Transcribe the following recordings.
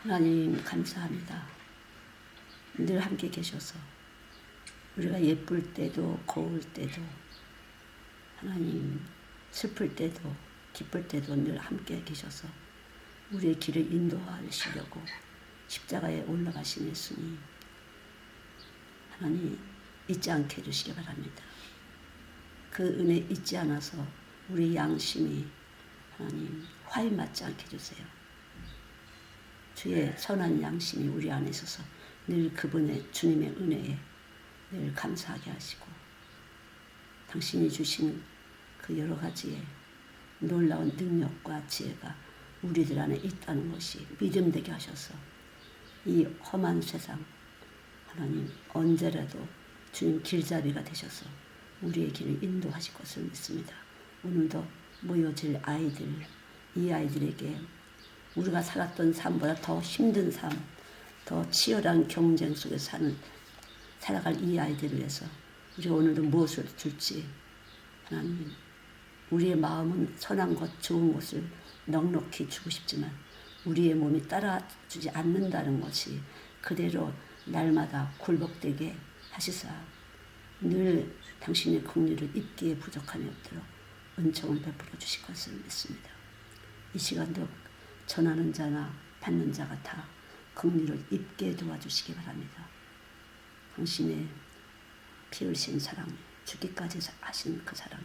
하나님 감사합니다. 늘 함께 계셔서 우리가 예쁠 때도 고울 때도 하나님 슬플 때도 기쁠 때도 늘 함께 계셔서 우리의 길을 인도하시려고 십자가에 올라가신 예수님 하나님 잊지 않게 해주시기 바랍니다. 그 은혜 잊지 않아서 우리 양심이 하나님 화해 맞지 않게 해주세요. 주의 선한 양심이 우리 안에 있어서 늘 그분의 주님의 은혜에 늘 감사하게 하시고 당신이 주신 그 여러 가지의 놀라운 능력과 지혜가 우리들 안에 있다는 것이 믿음되게 하셔서 이 험한 세상 하나님 언제라도 주님 길잡이가 되셔서 우리의 길을 인도하실 것을 믿습니다. 오늘도 모여질 아이들, 이 아이들에게 우리가 살았던 삶보다 더 힘든 삶, 더 치열한 경쟁 속에 살아갈 이 아이들을 위해서 우리가 오늘도 무엇을 줄지 하나님 우리의 마음은 선한 것, 좋은 것을 넉넉히 주고 싶지만 우리의 몸이 따라주지 않는다는 것이 그대로 날마다 굴복되게 하시사 늘 당신의 긍휼을 입기에 부족함이 없도록 은총을 베풀어 주실 것을 믿습니다. 이 시간도 전하는 자나 받는 자가 다 긍휼을 입게 도와주시기 바랍니다. 당신의 피 흘리신 사랑, 죽기까지 하신 그 사랑에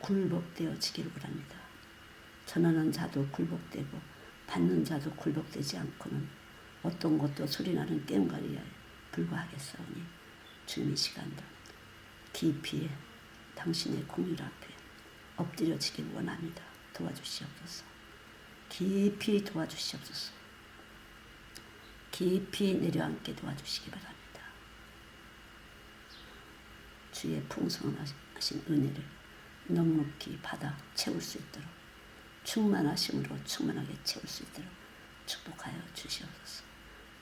굴복되어지기를 바랍니다. 전하는 자도 굴복되고 받는 자도 굴복되지 않고는 어떤 것도 소리나는 깸가리에 불과하겠사오니 주님 이 시간도 깊이 당신의 긍휼 앞에 엎드려지길 원합니다. 도와주시옵소서. 깊이 도와주시옵소서. 깊이 내려앉게 도와주시기 바랍니다. 주의 풍성하신 은혜를 넉넉히 받아 채울 수 있도록 충만하심으로 충만하게 채울 수 있도록 축복하여 주시옵소서.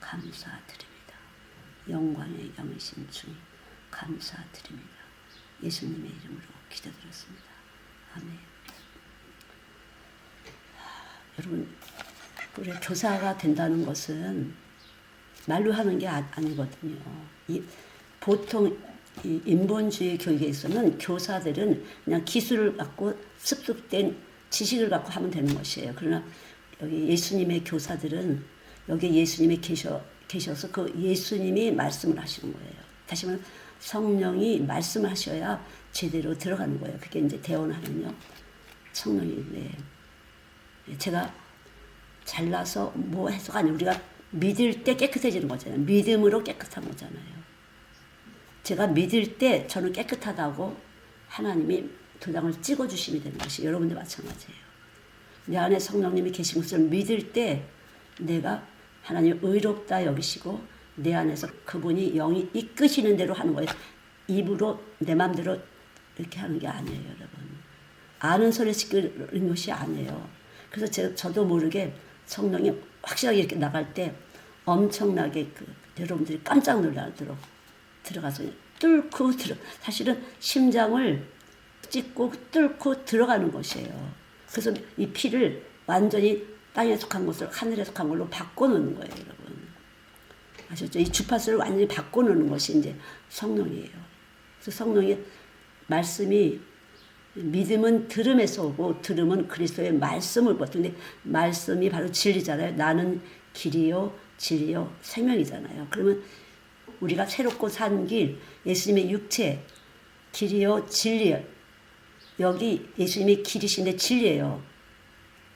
감사드립니다. 영광의 영이신 주님 감사드립니다. 예수님의 이름으로 기도드렸습니다. 아멘. 여러분, 우리 교사가 된다는 것은 말로 하는 게 아니거든요. 보통 인본주의 교육에 있어서는 교사들은 그냥 기술을 갖고 습득된 지식을 갖고 하면 되는 것이에요. 그러나 여기 예수님의 교사들은 여기 예수님이 계셔서 그 예수님이 말씀을 하시는 거예요. 다시 말하면 성령이 말씀을 하셔야 제대로 들어가는 거예요. 그게 이제 대언하면요. 성령인데 제가 잘나서 뭐 해서가 아니라 우리가 믿을 때 깨끗해지는 거잖아요. 믿음으로 깨끗한 거잖아요. 제가 믿을 때 저는 깨끗하다고 하나님이 도장을 찍어주심이 되는 것이 여러분들 마찬가지예요. 내 안에 성령님이 계신 것을 믿을 때 내가 하나님 의롭다 여기시고 내 안에서 그분이 영이 이끄시는 대로 하는 거예요. 입으로 내 마음대로 이렇게 하는 게 아니에요, 여러분. 아는 소리 시키는 것이 아니에요. 그래서 저도 모르게 성령이 확실하게 이렇게 나갈 때 엄청나게 여러분들이 깜짝 놀라도록 들어가서 사실은 심장을 찍고 뚫고 들어가는 것이에요. 그래서 이 피를 완전히 땅에 속한 것을 하늘에 속한 걸로 바꿔놓는 거예요, 여러분. 아셨죠? 이 주파수를 완전히 바꿔놓는 것이 이제 성령이에요. 그래서 성령의 말씀이 믿음은 들음에서 오고 들음은 그리스도의 말씀을 버티는데 말씀이 바로 진리잖아요. 나는 길이요 진리요 생명이잖아요. 그러면 우리가 새롭고 산 길, 예수님의 육체, 길이요 진리요. 여기 예수님이 길이신데 진리예요.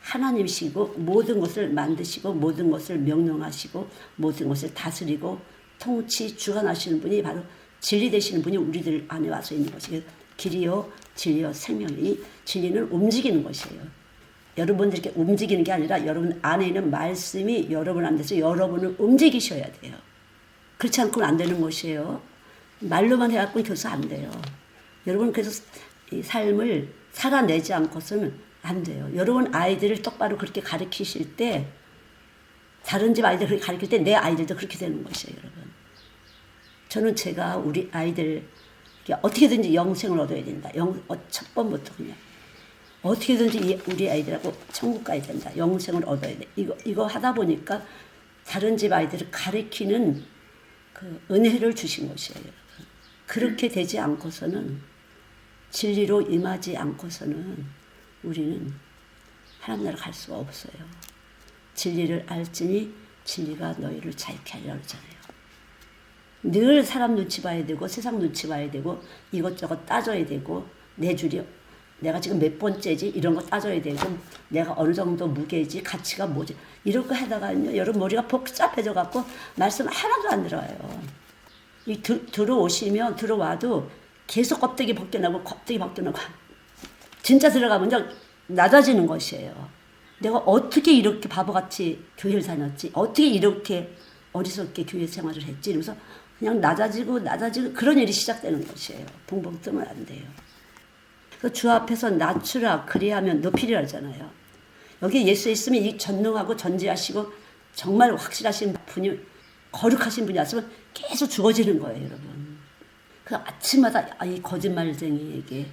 하나님이시고 모든 것을 만드시고 모든 것을 명령하시고 모든 것을 다스리고 통치 주관하시는 분이 바로 진리 되시는 분이 우리들 안에 와서 있는 것이에요. 길이요 진리요 생명이요. 이 진리는 움직이는 것이에요. 여러분들 이렇게 움직이는 게 아니라 여러분 안에 있는 말씀이 여러분 안에서 여러분을 움직이셔야 돼요. 그렇지 않고는 안 되는 것이에요. 말로만 해갖고 교사 안 돼요. 여러분 그래서 이 삶을 살아내지 않고서는 안 돼요. 여러분 아이들을 똑바로 그렇게 가르치실 때 다른 집 아이들 그렇게 가르칠 때 내 아이들도 그렇게 되는 것이에요, 여러분. 저는 제가 우리 아이들 어떻게든지 영생을 얻어야 된다. 첫 번부터 그냥 어떻게든지 우리 아이들하고 천국 가야 된다. 영생을 얻어야 돼. 이거 하다 보니까 다른 집 아이들을 가르치는 그 은혜를 주신 것이에요. 그렇게 되지 않고서는, 진리로 임하지 않고서는 우리는 하나님 나라 갈 수가 없어요. 진리를 알지니 진리가 너희를 자유케 하리라 그러잖아요. 늘 사람 눈치 봐야 되고 세상 눈치 봐야 되고 이것저것 따져야 되고 내 줄이 내가 지금 몇 번째지 이런 거 따져야 되고 내가 어느 정도 무게지 가치가 뭐지 이런 거 하다가요 여러분 머리가 복잡해져 갖고 말씀 하나도 안 들어요. 들어오시면 들어와도 계속 껍데기 벗겨나고 껍데기 벗겨나고 진짜 들어가면 낮아지는 것이에요. 내가 어떻게 이렇게 바보같이 교회를 다녔지? 어떻게 이렇게 어리석게 교회 생활을 했지? 이러면서 그냥 낮아지고 그런 일이 시작되는 것이에요. 붕붕 뜨면 안 돼요. 그래서 주 앞에서 낮추라 그리하면 높이리라 하잖아요. 여기 예수에 있으면 이 전능하고 전지하시고 정말 확실하신 분이 거룩하신 분이 왔으면 계속 죽어지는 거예요, 여러분. 그 아침마다 이 거짓말쟁이에게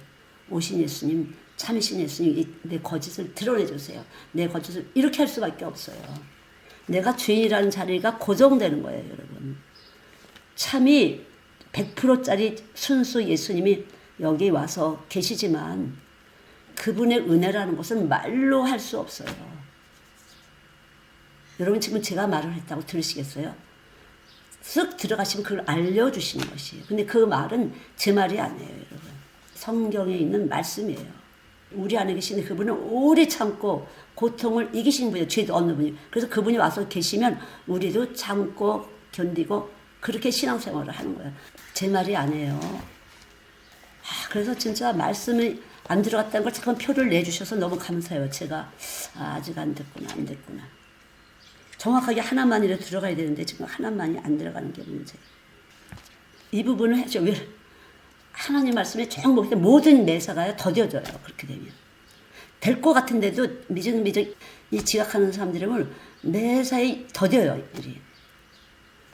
오신 예수님, 참이신 예수님, 내 거짓을 드러내주세요. 내 거짓을 이렇게 할 수밖에 없어요. 내가 주인이라는 자리가 고정되는 거예요, 여러분. 참이 100%짜리 순수 예수님이 여기 와서 계시지만 그분의 은혜라는 것은 말로 할 수 없어요. 여러분 지금 제가 말을 했다고 들으시겠어요? 쓱 들어가시면 그걸 알려주시는 것이에요. 근데 그 말은 제 말이 아니에요, 여러분. 성경에 있는 말씀이에요. 우리 안에 계신 그분은 오래 참고 고통을 이기신 분이에요. 죄도 없는 분이에요. 그래서 그분이 와서 계시면 우리도 참고 견디고 그렇게 신앙생활을 하는 거예요. 제 말이 아니에요. 그래서 진짜 말씀이 안 들어갔다는 걸 잠깐 표를 내주셔서 너무 감사해요. 제가 아직 안 됐구나. 정확하게 하나만이라도 들어가야 되는데 지금 하나만이 안 들어가는 게 문제예요. 이 부분을 해줘. 왜? 하나님 말씀에 쭉 보기 때문에 모든 매사가 더뎌져요. 그렇게 되면. 될 것 같은데도 미적미적 이 지각하는 사람들은 매사에 더뎌요. 일이.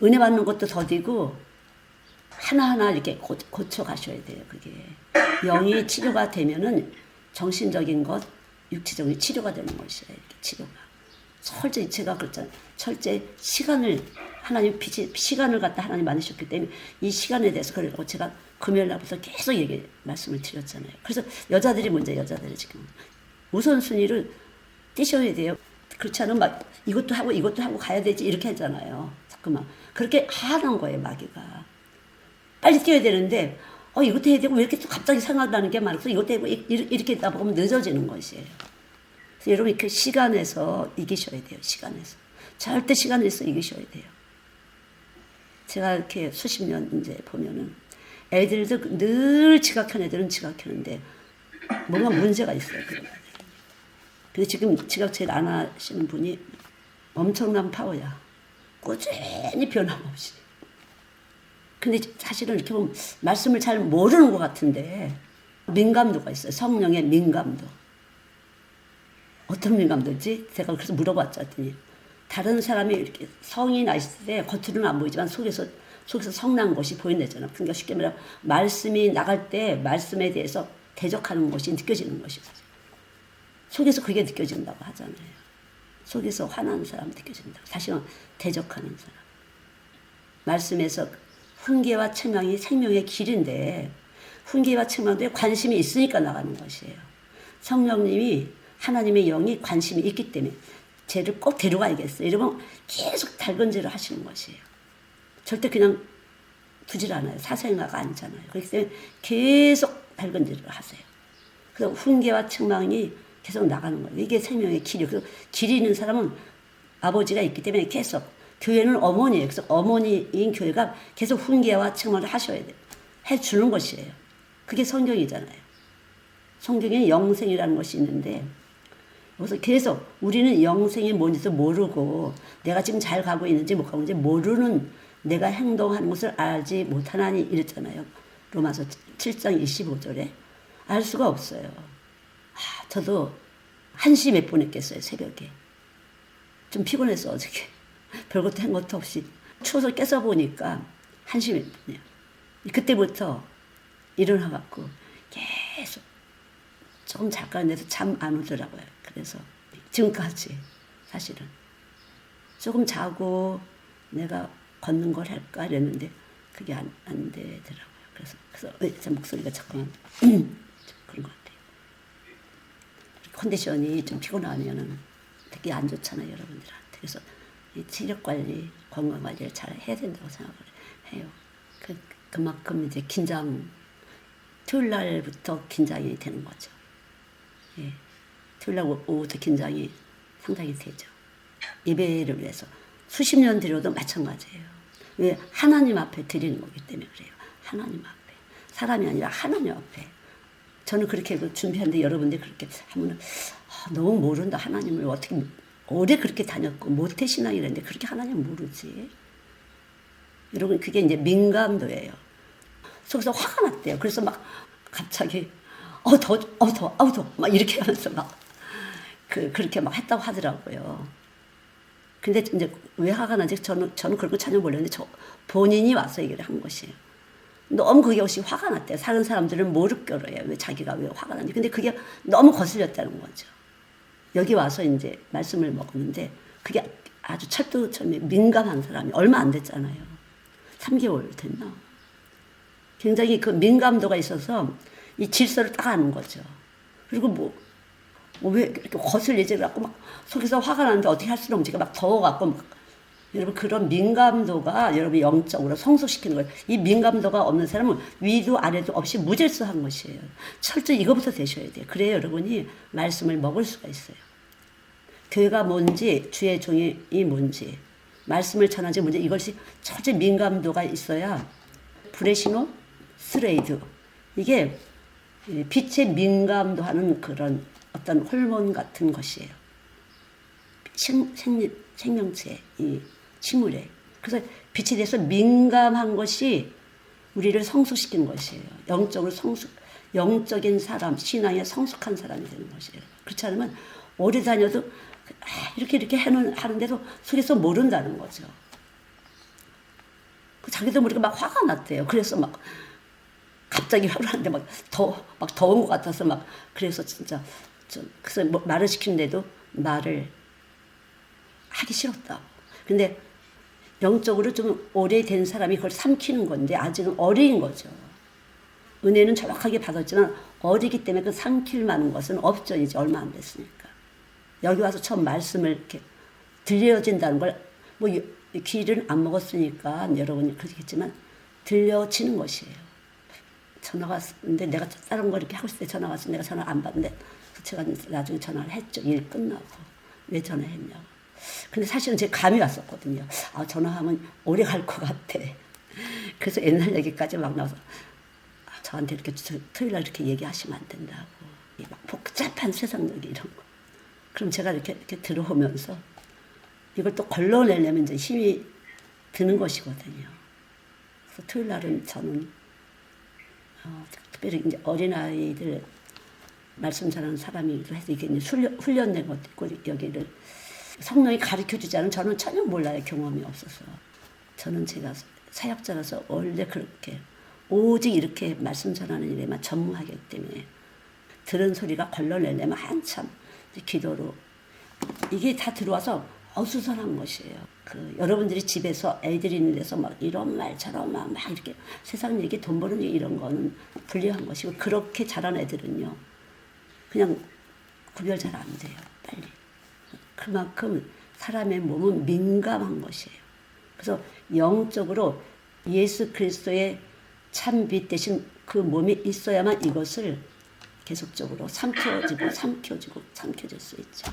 은혜 받는 것도 더디고 하나하나 이렇게 고쳐가셔야 돼요. 그게. 영이 치료가 되면은 정신적인 것, 육체적인 치료가 되는 것이에요. 이렇게 치료가. 철저히 제가 그랬잖아요. 철저히 시간을 하나님 시간을 갖다 하나님 만드셨기 때문에 이 시간에 대해서 그러고 제가 금요일 날부터 계속 말씀을 드렸잖아요. 그래서 여자들이 문제예요. 여자들이 지금 우선순위를 띄셔야 돼요. 그렇지 않으면 막 이것도 하고 가야 되지 이렇게 하잖아요. 자꾸만 그렇게 하는 거예요. 마귀가 빨리 뛰어야 되는데 이것도 해야 되고 왜 이렇게 또 갑자기 생각나는 게 많아서 이것도 해고 이렇게 있다 보면 늦어지는 것이에요. 그래서 여러분 이렇게 시간에서 이기셔야 돼요. 시간에서 절대 시간에서 이기셔야 돼요. 제가 이렇게 수십 년 이제 보면은 애들도 늘 지각하는 애들은 지각하는데 뭔가 문제가 있어요. 근데 지금 지각 제일 안 하시는 분이 엄청난 파워야. 꾸준히 변함없이. 근데 사실은 이렇게 보면 말씀을 잘 모르는 것 같은데 민감도가 있어요. 성령의 민감도. 어떤 민감도지? 제가 그래서 물어봤더니 다른 사람이 이렇게 성이 나 있을 때 겉으로는 안 보이지만 속에서 성난 것이 보인다잖아. 그러니까 쉽게 말하면 말씀이 나갈 때 말씀에 대해서 대적하는 것이 느껴지는 것이죠. 속에서 그게 느껴진다고 하잖아요. 속에서 화나는 사람 느껴진다고. 사실은 대적하는 사람. 말씀에서 훈계와 책망이 생명의 길인데 훈계와 책망도에 관심이 있으니까 나가는 것이에요. 성령님이 하나님의 영이 관심이 있기 때문에 쟤를 꼭 데려가야겠어요. 이러면 계속 달건질을 하시는 것이에요. 절대 그냥 두질 않아요. 사생아가 아니잖아요. 그렇기 때문에 계속 달건질을 하세요. 그래서 훈계와 책망이 계속 나가는 거예요. 이게 생명의 길이에요. 그래서 길이 있는 사람은 아버지가 있기 때문에 계속 교회는 어머니예요. 그래서 어머니인 교회가 계속 훈계와 책망을 하셔야 돼요. 해주는 것이에요. 그게 성경이잖아요. 성경에 영생이라는 것이 있는데 그래서 계속 우리는 영생이 뭔지도 모르고 내가 지금 잘 가고 있는지 못 가고 있는지 모르는 내가 행동하는 것을 알지 못하나니 이랬잖아요. 로마서 7장 25절에. 알 수가 없어요. 저도 1시 몇 분 했겠어요. 새벽에. 좀 피곤했어 어저께. 별것도 한 것도 없이 추워서 깨서 보니까 1시 몇 분이에요. 그때부터 일어나갖고 계속 조금 잠깐 내서 잠 안 오더라고요. 그래서 지금까지 사실은 조금 자고 내가 걷는 걸 할까 이랬는데 그게 안 되더라고요. 그래서 제 목소리가 잠깐만 좀 그런 것 같아요. 컨디션이 좀 피곤하면은 되게 안 좋잖아요, 여러분들한테. 그래서 이 체력 관리, 건강 관리를 잘 해야 된다고 생각을 해요. 그만큼 이제 토요일 날부터 긴장이 되는 거죠. 예. 토요일 날 오후부터 긴장이 상당히 되죠. 예배를 위해서. 수십 년 드려도 마찬가지예요. 왜? 하나님 앞에 드리는 거기 때문에 그래요. 하나님 앞에. 사람이 아니라 하나님 앞에. 저는 그렇게 준비하는데 여러분들이 그렇게 하면은 너무 모른다. 하나님을 어떻게 오래 그렇게 다녔고 모태신앙이라는데 그렇게 하나님 모르지. 여러분 그게 이제 민감도예요. 속에서 화가 났대요. 그래서 막 갑자기 더워 막 이렇게 하면서 막 그렇게 막 했다고 하더라고요. 근데 이제 왜 화가 나지? 저는 그런 거 전혀 몰랐는데 본인이 와서 얘기를 한 것이에요. 너무 그게 혹시 화가 났대요. 사는 사람들은 모를 거예요. 왜 자기가 왜 화가 났는지. 근데 그게 너무 거슬렸다는 거죠. 여기 와서 이제 말씀을 먹었는데 그게 아주 철두철미 민감한 사람이 얼마 안 됐잖아요. 3개월 됐나? 굉장히 그 민감도가 있어서 이 질서를 딱 아는 거죠. 그리고 왜 이렇게 거슬리지? 그래갖고 막 속에서 화가 나는데 어떻게 할 수는 없지. 막 더워갖고 막. 여러분 그런 민감도가 여러분 영적으로 성숙시키는 거예요. 이 민감도가 없는 사람은 위도 아래도 없이 무질서한 것이에요. 철저히 이거부터 되셔야 돼요. 그래야 여러분이 말씀을 먹을 수가 있어요. 교회가 뭔지 주의 종이 뭔지 말씀을 전하지 뭔지 이것이 철저히 민감도가 있어야 브레시노 스레이드 이게 빛의 민감도 하는 그런 어떤 호르몬 같은 것이에요. 생명체 이 식물에. 그래서 빛에 대해서 민감한 것이 우리를 성숙시키는 것이에요. 영적인 사람, 신앙에 성숙한 사람이 되는 것이에요. 그렇지 않으면 오래 다녀도 이렇게 하는데도 속에서 모른다는 거죠. 자기도 모르게 막 화가 났대요. 그래서 막 갑자기 화를 하는데 막 더운 것 같아서 막 그래서 진짜 그래서 말을 시키는데도 말을 하기 싫었다고. 근데 영적으로 좀 오래된 사람이 그걸 삼키는 건데 아직은 어린 거죠. 은혜는 정확하게 받았지만 어리기 때문에 그 삼킬 만한 것은 없죠. 이제 얼마 안 됐으니까. 여기 와서 처음 말씀을 이렇게 들려진다는 걸 귀를 안 먹었으니까 여러분이 그렇겠지만 들려지는 것이에요. 전화가 왔는데 내가 다른 거 이렇게 하고 있을 때 전화 왔을 때 내가 전화를 안 받는데 제가 나중에 전화를 했죠. 일 끝나고. 왜 전화했냐고. 근데 사실은 제 감이 왔었거든요. 전화하면 오래 갈 것 같아. 그래서 옛날 얘기까지 막 나와서 저한테 이렇게 토요일 날 이렇게 얘기하시면 안 된다고. 막 복잡한 세상 얘기 이런 거. 그럼 제가 이렇게 들어오면서 이걸 또 걸러내려면 이제 힘이 드는 것이거든요. 그래서 토요일 날은 저는 특별히 이제 어린아이들 말씀 잘하는 사람이기도 해서 이게 이제 훈련된 것도 있고 여기를 성령이 가르쳐주지 않으면 저는 전혀 몰라요. 경험이 없어서. 저는 제가 사역자라서 원래 그렇게 오직 이렇게 말씀 전하는 일에만 전무하기 때문에 들은 소리가 걸러내려면 한참 기도로 이게 다 들어와서 어수선한 것이에요. 여러분들이 집에서 애들이 있는 데서 막 이런 말 저런 말 막 이렇게 세상 얘기 돈 버는 얘기 이런 거는 불리한 것이고 그렇게 자란 애들은요. 그냥 구별 잘 안 돼요. 빨리. 그만큼 사람의 몸은 민감한 것이에요. 그래서 영적으로 예수 그리스도의 참 빛 대신 그 몸이 있어야만 이것을 계속적으로 삼켜질 수 있죠.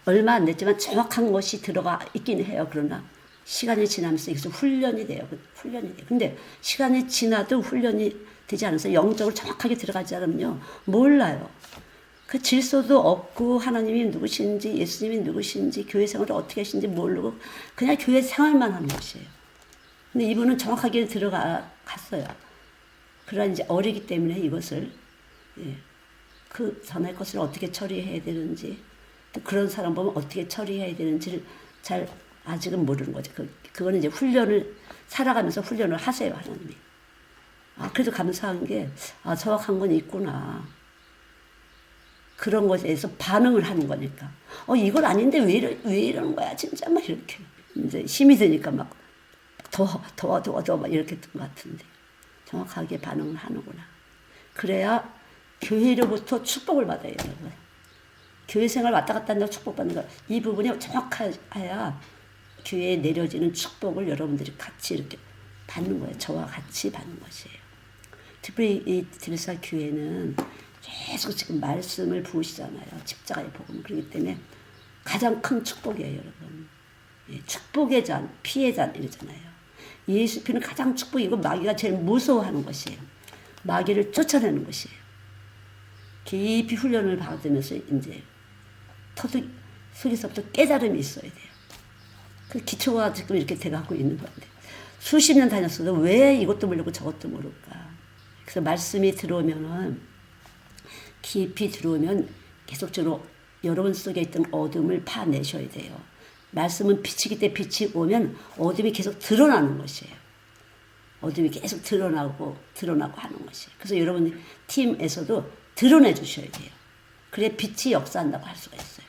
얼마 안 됐지만 정확한 것이 들어가 있긴 해요. 그러나 시간이 지나면서 이것이 훈련이 돼요. 근데 시간이 지나도 훈련이 되지 않아서 영적으로 정확하게 들어가지 않으면요. 몰라요. 그 질서도 없고 하나님이 누구신지 예수님이 누구신지 교회 생활을 어떻게 하시는지 모르고 그냥 교회 생활만 하는 것이에요. 근데 이분은 정확하게 들어갔어요. 그러나 이제 어리기 때문에 이것을 그 전의 것을 어떻게 처리해야 되는지 또 그런 사람 보면 어떻게 처리해야 되는지를 잘 아직은 모르는 거죠. 그거는 이제 훈련을 살아가면서 훈련을 하세요. 하나님이. 그래도 감사한 게 정확한 건 있구나. 그런 것에 대해서 반응을 하는 거니까. 이건 아닌데 왜 이러는 거야 진짜 막 이렇게 이제 힘이 드니까 막 더 막 이렇게 된 것 같은데 정확하게 반응을 하는구나. 그래야 교회로부터 축복을 받아요, 여러분. 교회 생활 왔다 갔다 한다고 축복받는 거. 이 부분이 정확해야 교회에 내려지는 축복을 여러분들이 같이 이렇게 받는 거예요. 저와 같이 받는 것이에요. 특별히 이 드레사 교회는 계속 지금 말씀을 부으시잖아요. 십자가의 복음. 그렇기 때문에 가장 큰 축복이에요, 여러분. 축복의 잔, 피의 잔 이러잖아요. 예수 피는 가장 축복이고 마귀가 제일 무서워하는 것이에요. 마귀를 쫓아내는 것이에요. 깊이 훈련을 받으면서 이제 터득 속에서부터 깨달음이 있어야 돼요. 그 기초가 지금 이렇게 돼가고 있는 건데 수십 년 다녔어도 왜 이것도 모르고 저것도 모를까. 그래서 말씀이 들어오면은 깊이 들어오면 계속적으로 여러분 속에 있던 어둠을 파내셔야 돼요. 말씀은 빛이기 때문에 빛이 오면 어둠이 계속 드러나는 것이에요. 어둠이 계속 드러나고 하는 것이에요. 그래서 여러분 팀에서도 드러내 주셔야 돼요. 그래 빛이 역사한다고 할 수가 있어요.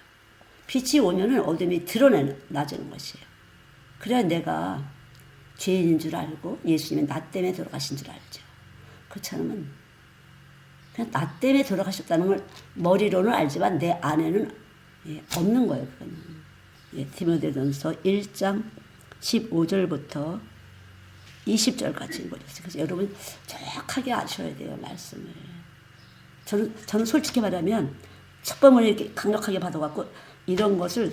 빛이 오면은 어둠이 드러나지는 것이에요. 그래야 내가 죄인인 줄 알고 예수님이 나 때문에 돌아가신 줄 알죠. 그렇지 않으면 그냥 나 때문에 돌아가셨다는 걸 머리로는 알지만 내 안에는 없는 거예요. 그거는. 디모데전서 1장 15절부터 20절까지 읽어줬어요. 그래서 여러분 정확하게 아셔야 돼요. 말씀을. 저는 솔직히 말하면 첫번을 이렇게 강력하게 받아갖고 이런 것을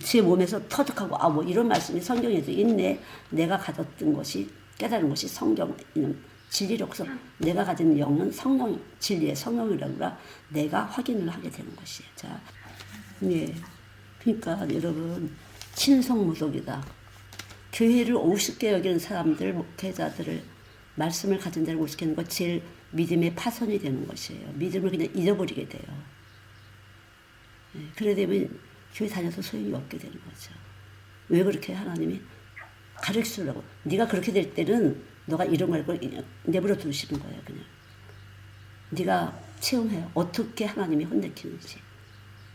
제 몸에서 터득하고 뭐 이런 말씀이 성경에도 있네. 내가 가졌던 것이 깨달은 것이 성경 진리로. 그래서 내가 가진 영은 성령 진리의 성령이라고 내가 확인을 하게 되는 것이에요. 자, 그러니까 여러분 친성무속이다. 교회를 우습게 여기는 사람들, 목회자들을 말씀을 가진 자를 우습게 하는 것 제일 믿음의 파손이 되는 것이에요. 믿음을 그냥 잊어버리게 돼요. 그래 되면 교회 다녀서 소용이 없게 되는 거죠. 왜 그렇게 하나님이 가르치려고. 네가 그렇게 될 때는 너가 이런 걸 내버려 두시는 거예요. 그냥 네가 체험해요. 어떻게 하나님이 혼내키는지.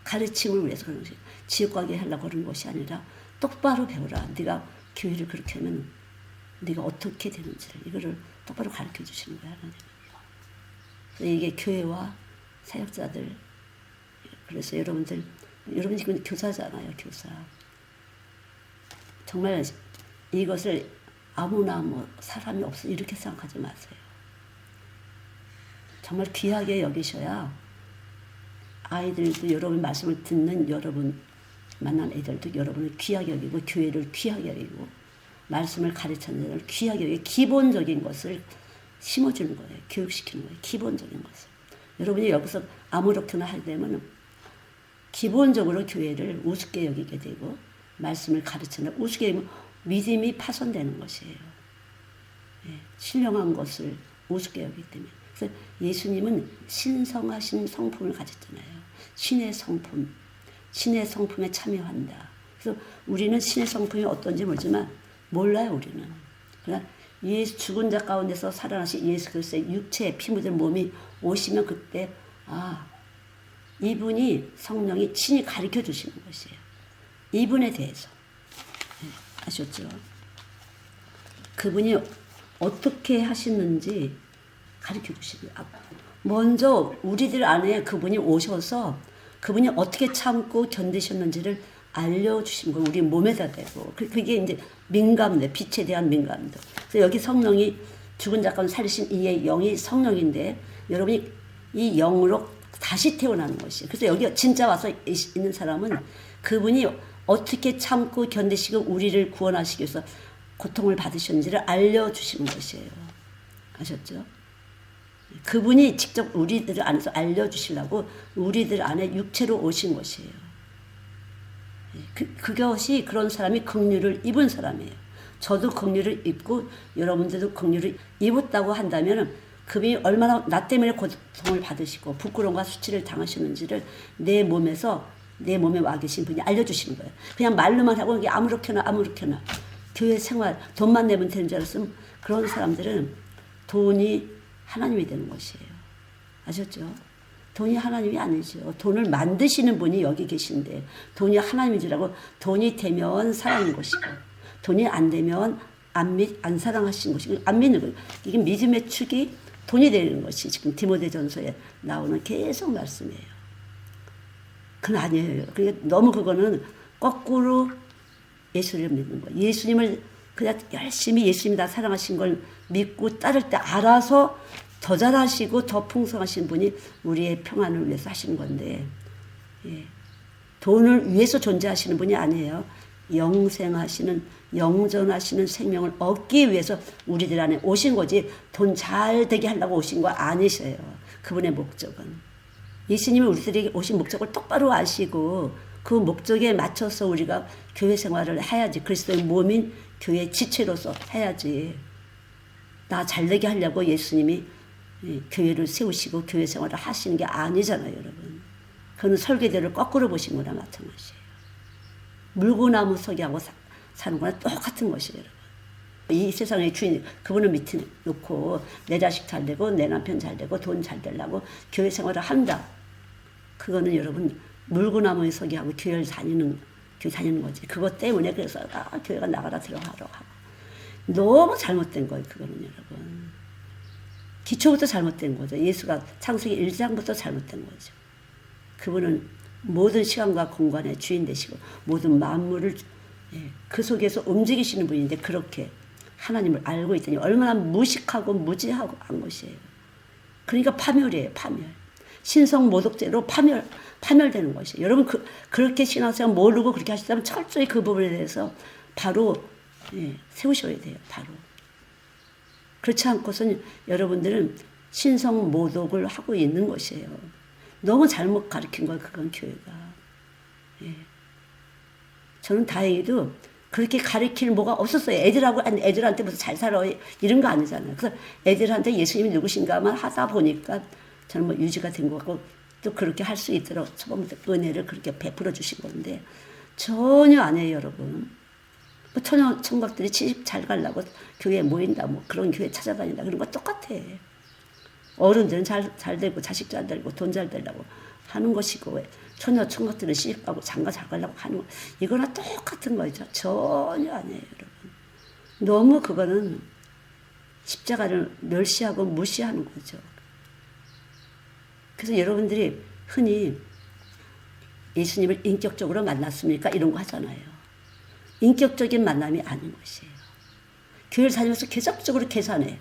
가르침을 위해서 그런 것이 지옥 가게 하려고 그러는 것이 아니라 똑바로 배우라. 네가 교회를 그렇게 하면 네가 어떻게 되는지를 이거를 똑바로 가르쳐 주시는 거야. 그래서 이게 교회와 사역자들. 그래서 여러분이 지금 교사잖아요. 교사. 정말 이것을 아무나 사람이 없어 이렇게 생각하지 마세요. 정말 귀하게 여기셔야 아이들도 여러분 말씀을 듣는 여러분 만난 애들도 여러분을 귀하게 여기고 교회를 귀하게 여기고 말씀을 가르치는 애들을 귀하게 여기고 기본적인 것을 심어주는 거예요. 교육시키는 거예요. 기본적인 것을. 여러분이 여기서 아무렇게나 하게 되면 기본적으로 교회를 우습게 여기게 되고 말씀을 가르치는 우습게 여기면 믿음이 파손되는 것이에요. 신령한 것을 우습게 여기기 때문에. 그래서 예수님은 신성하신 성품을 가졌잖아요. 신의 성품, 신의 성품에 참여한다. 그래서 우리는 신의 성품이 어떤지 모르지만 몰라요, 우리는. 그러나 예수 죽은 자 가운데서 살아나신 예수 그리스도의 육체에 피 묻은 몸이 오시면 그때 이분이 성령이 친히 가르쳐 주시는 것이에요. 이분에 대해서. 아셨죠? 그분이 어떻게 하시는지 가르쳐 주시는 거예요. 먼저 우리들 안에 그분이 오셔서 그분이 어떻게 참고 견디셨는지를 알려주신 거예요. 우리 몸에다 대고. 그게 이제 민감도, 빛에 대한 민감도. 그래서 여기 성령이 죽은 자 가운데 살리신 이의 영이 성령인데 여러분이 이 영으로 다시 태어나는 것이에요. 그래서 여기 진짜 와서 있는 사람은 그분이 어떻게 참고 견디시고 우리를 구원하시기 위해서 고통을 받으셨는지를 알려주시는 것이에요. 아셨죠? 그분이 직접 우리들 안에서 알려주시려고 우리들 안에 육체로 오신 것이에요. 그것이 그런 사람이 긍휼을 입은 사람이에요. 저도 긍휼을 입고 여러분들도 긍휼을 입었다고 한다면 그분이 얼마나 나 때문에 고통을 받으시고 부끄러움과 수치를 당하시는지를 내 몸에 와 계신 분이 알려주시는 거예요. 그냥 말로만 하고 아무렇게나 교회 생활 돈만 내면 되는 줄 알았으면 그런 사람들은 돈이 하나님이 되는 것이에요. 아셨죠? 돈이 하나님이 아니죠. 돈을 만드시는 분이 여기 계신데 돈이 하나님이라고. 돈이 되면 사랑인 것이고 돈이 안 되면 안 사랑하신 것이고 안 믿는 거예요. 이게 믿음의 축이 돈이 되는 것이 지금 디모데전서에 나오는 계속 말씀이에요. 그건 아니에요. 그러니까 너무 그거는 거꾸로 예수를 믿는 거예요. 예수님을 그냥 열심히 예수님이 나 사랑하신 걸 믿고 따를 때 알아서 더 잘하시고 더 풍성하신 분이 우리의 평안을 위해서 하시는 건데, 예. 돈을 위해서 존재하시는 분이 아니에요. 영생하시는, 영존하시는 생명을 얻기 위해서 우리들 안에 오신 거지 돈 잘 되게 하려고 오신 거 아니셔요. 그분의 목적은. 예수님이 우리들에게 오신 목적을 똑바로 아시고 그 목적에 맞춰서 우리가 교회 생활을 해야지. 그리스도의 몸인 교회 지체로서 해야지. 나 잘되게 하려고 예수님이 교회를 세우시고 교회 생활을 하시는 게 아니잖아요, 여러분. 그는 설계대를 거꾸로 보신 거나 마찬가지예요. 물고나무 서기하고 사는 거나 똑같은 것이에요, 여러분. 이 세상의 주인, 그분을 밑에 놓고 내 자식 잘 되고 내 남편 잘 되고 돈 잘 되려고 교회 생활을 한다. 그거는 여러분 물고나무에 서기하고 교회 다니는 거지. 그것 때문에 그래서 교회가 나가라 들어가라고 하고. 너무 잘못된 거예요, 그거는 여러분. 기초부터 잘못된 거죠. 예수가 창세기 1장부터 잘못된 거죠. 그분은 모든 시간과 공간의 주인 되시고 모든 만물을 그 속에서 움직이시는 분인데 그렇게 하나님을 알고 있더니 얼마나 무식하고 무지하고 한 것이에요. 그러니까 파멸이에요. 파멸. 신성모독죄로 파멸되는 것이에요. 여러분 그렇게 신앙생활 모르고 그렇게 하시다면 철저히 그 부분에 대해서 바로 세우셔야 돼요. 바로. 그렇지 않고서는 여러분들은 신성모독을 하고 있는 것이에요. 너무 잘못 가르친 거예요. 그건 교회가. 예. 저는 다행히도 그렇게 가르칠 뭐가 없었어요. 애들한테 무슨 잘 살아 이런 거 아니잖아요. 그래서 애들한테 예수님이 누구신가만 하다 보니까 저는 뭐 유지가 된 것 같고 또 그렇게 할 수 있도록 처음부터 은혜를 그렇게 베풀어 주신 건데 전혀 아니에요, 여러분. 뭐 청각들이 시집 잘 가려고 교회에 모인다, 뭐 그런 교회 찾아다닌다 그런 거 똑같아. 어른들은 잘 되고 자식 잘 되고 돈 잘 되려고 하는 것이고 청각들은 시집 가고 장가 잘 가려고 하는 거 이거랑 똑같은 거죠. 전혀 아니에요, 여러분. 너무 그거는 십자가를 멸시하고 무시하는 거죠. 그래서 여러분들이 흔히 예수님을 인격적으로 만났습니까? 이런 거 하잖아요. 인격적인 만남이 아닌 것이에요. 교회를 다니면서 계속적으로 계산해.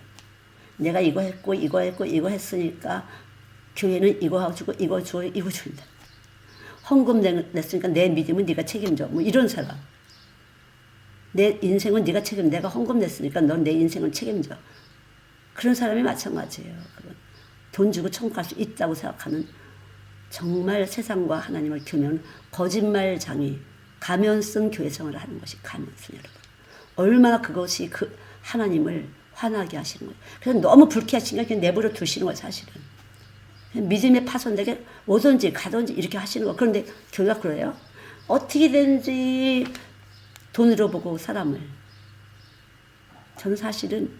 내가 이거 했고 이거 했고 이거 했으니까 교회는 이거 주고 이거 줘 이거 준다. 헌금 냈으니까 내 믿음은 네가 책임져. 뭐 이런 사람. 내 인생은 네가 책임져. 내가 헌금 냈으니까 넌 내 인생을 책임져. 그런 사람이 마찬가지예요. 그건. 돈 주고 천국 갈 수 있다고 생각하는 정말 세상과 하나님을 교면 거짓말장이 가면 쓴 교회 생활을 하는 것이 가면 쓴 여러분. 얼마나 그것이 그 하나님을 화나게 하시는 거예요. 그래서 너무 불쾌하시니까 그냥 내버려 두시는 거예요, 사실은. 믿음에 파손되게 오든지 가든지 이렇게 하시는 거예요. 그런데 교회가 그래요. 어떻게든지 돈으로 보고 사람을. 저는 사실은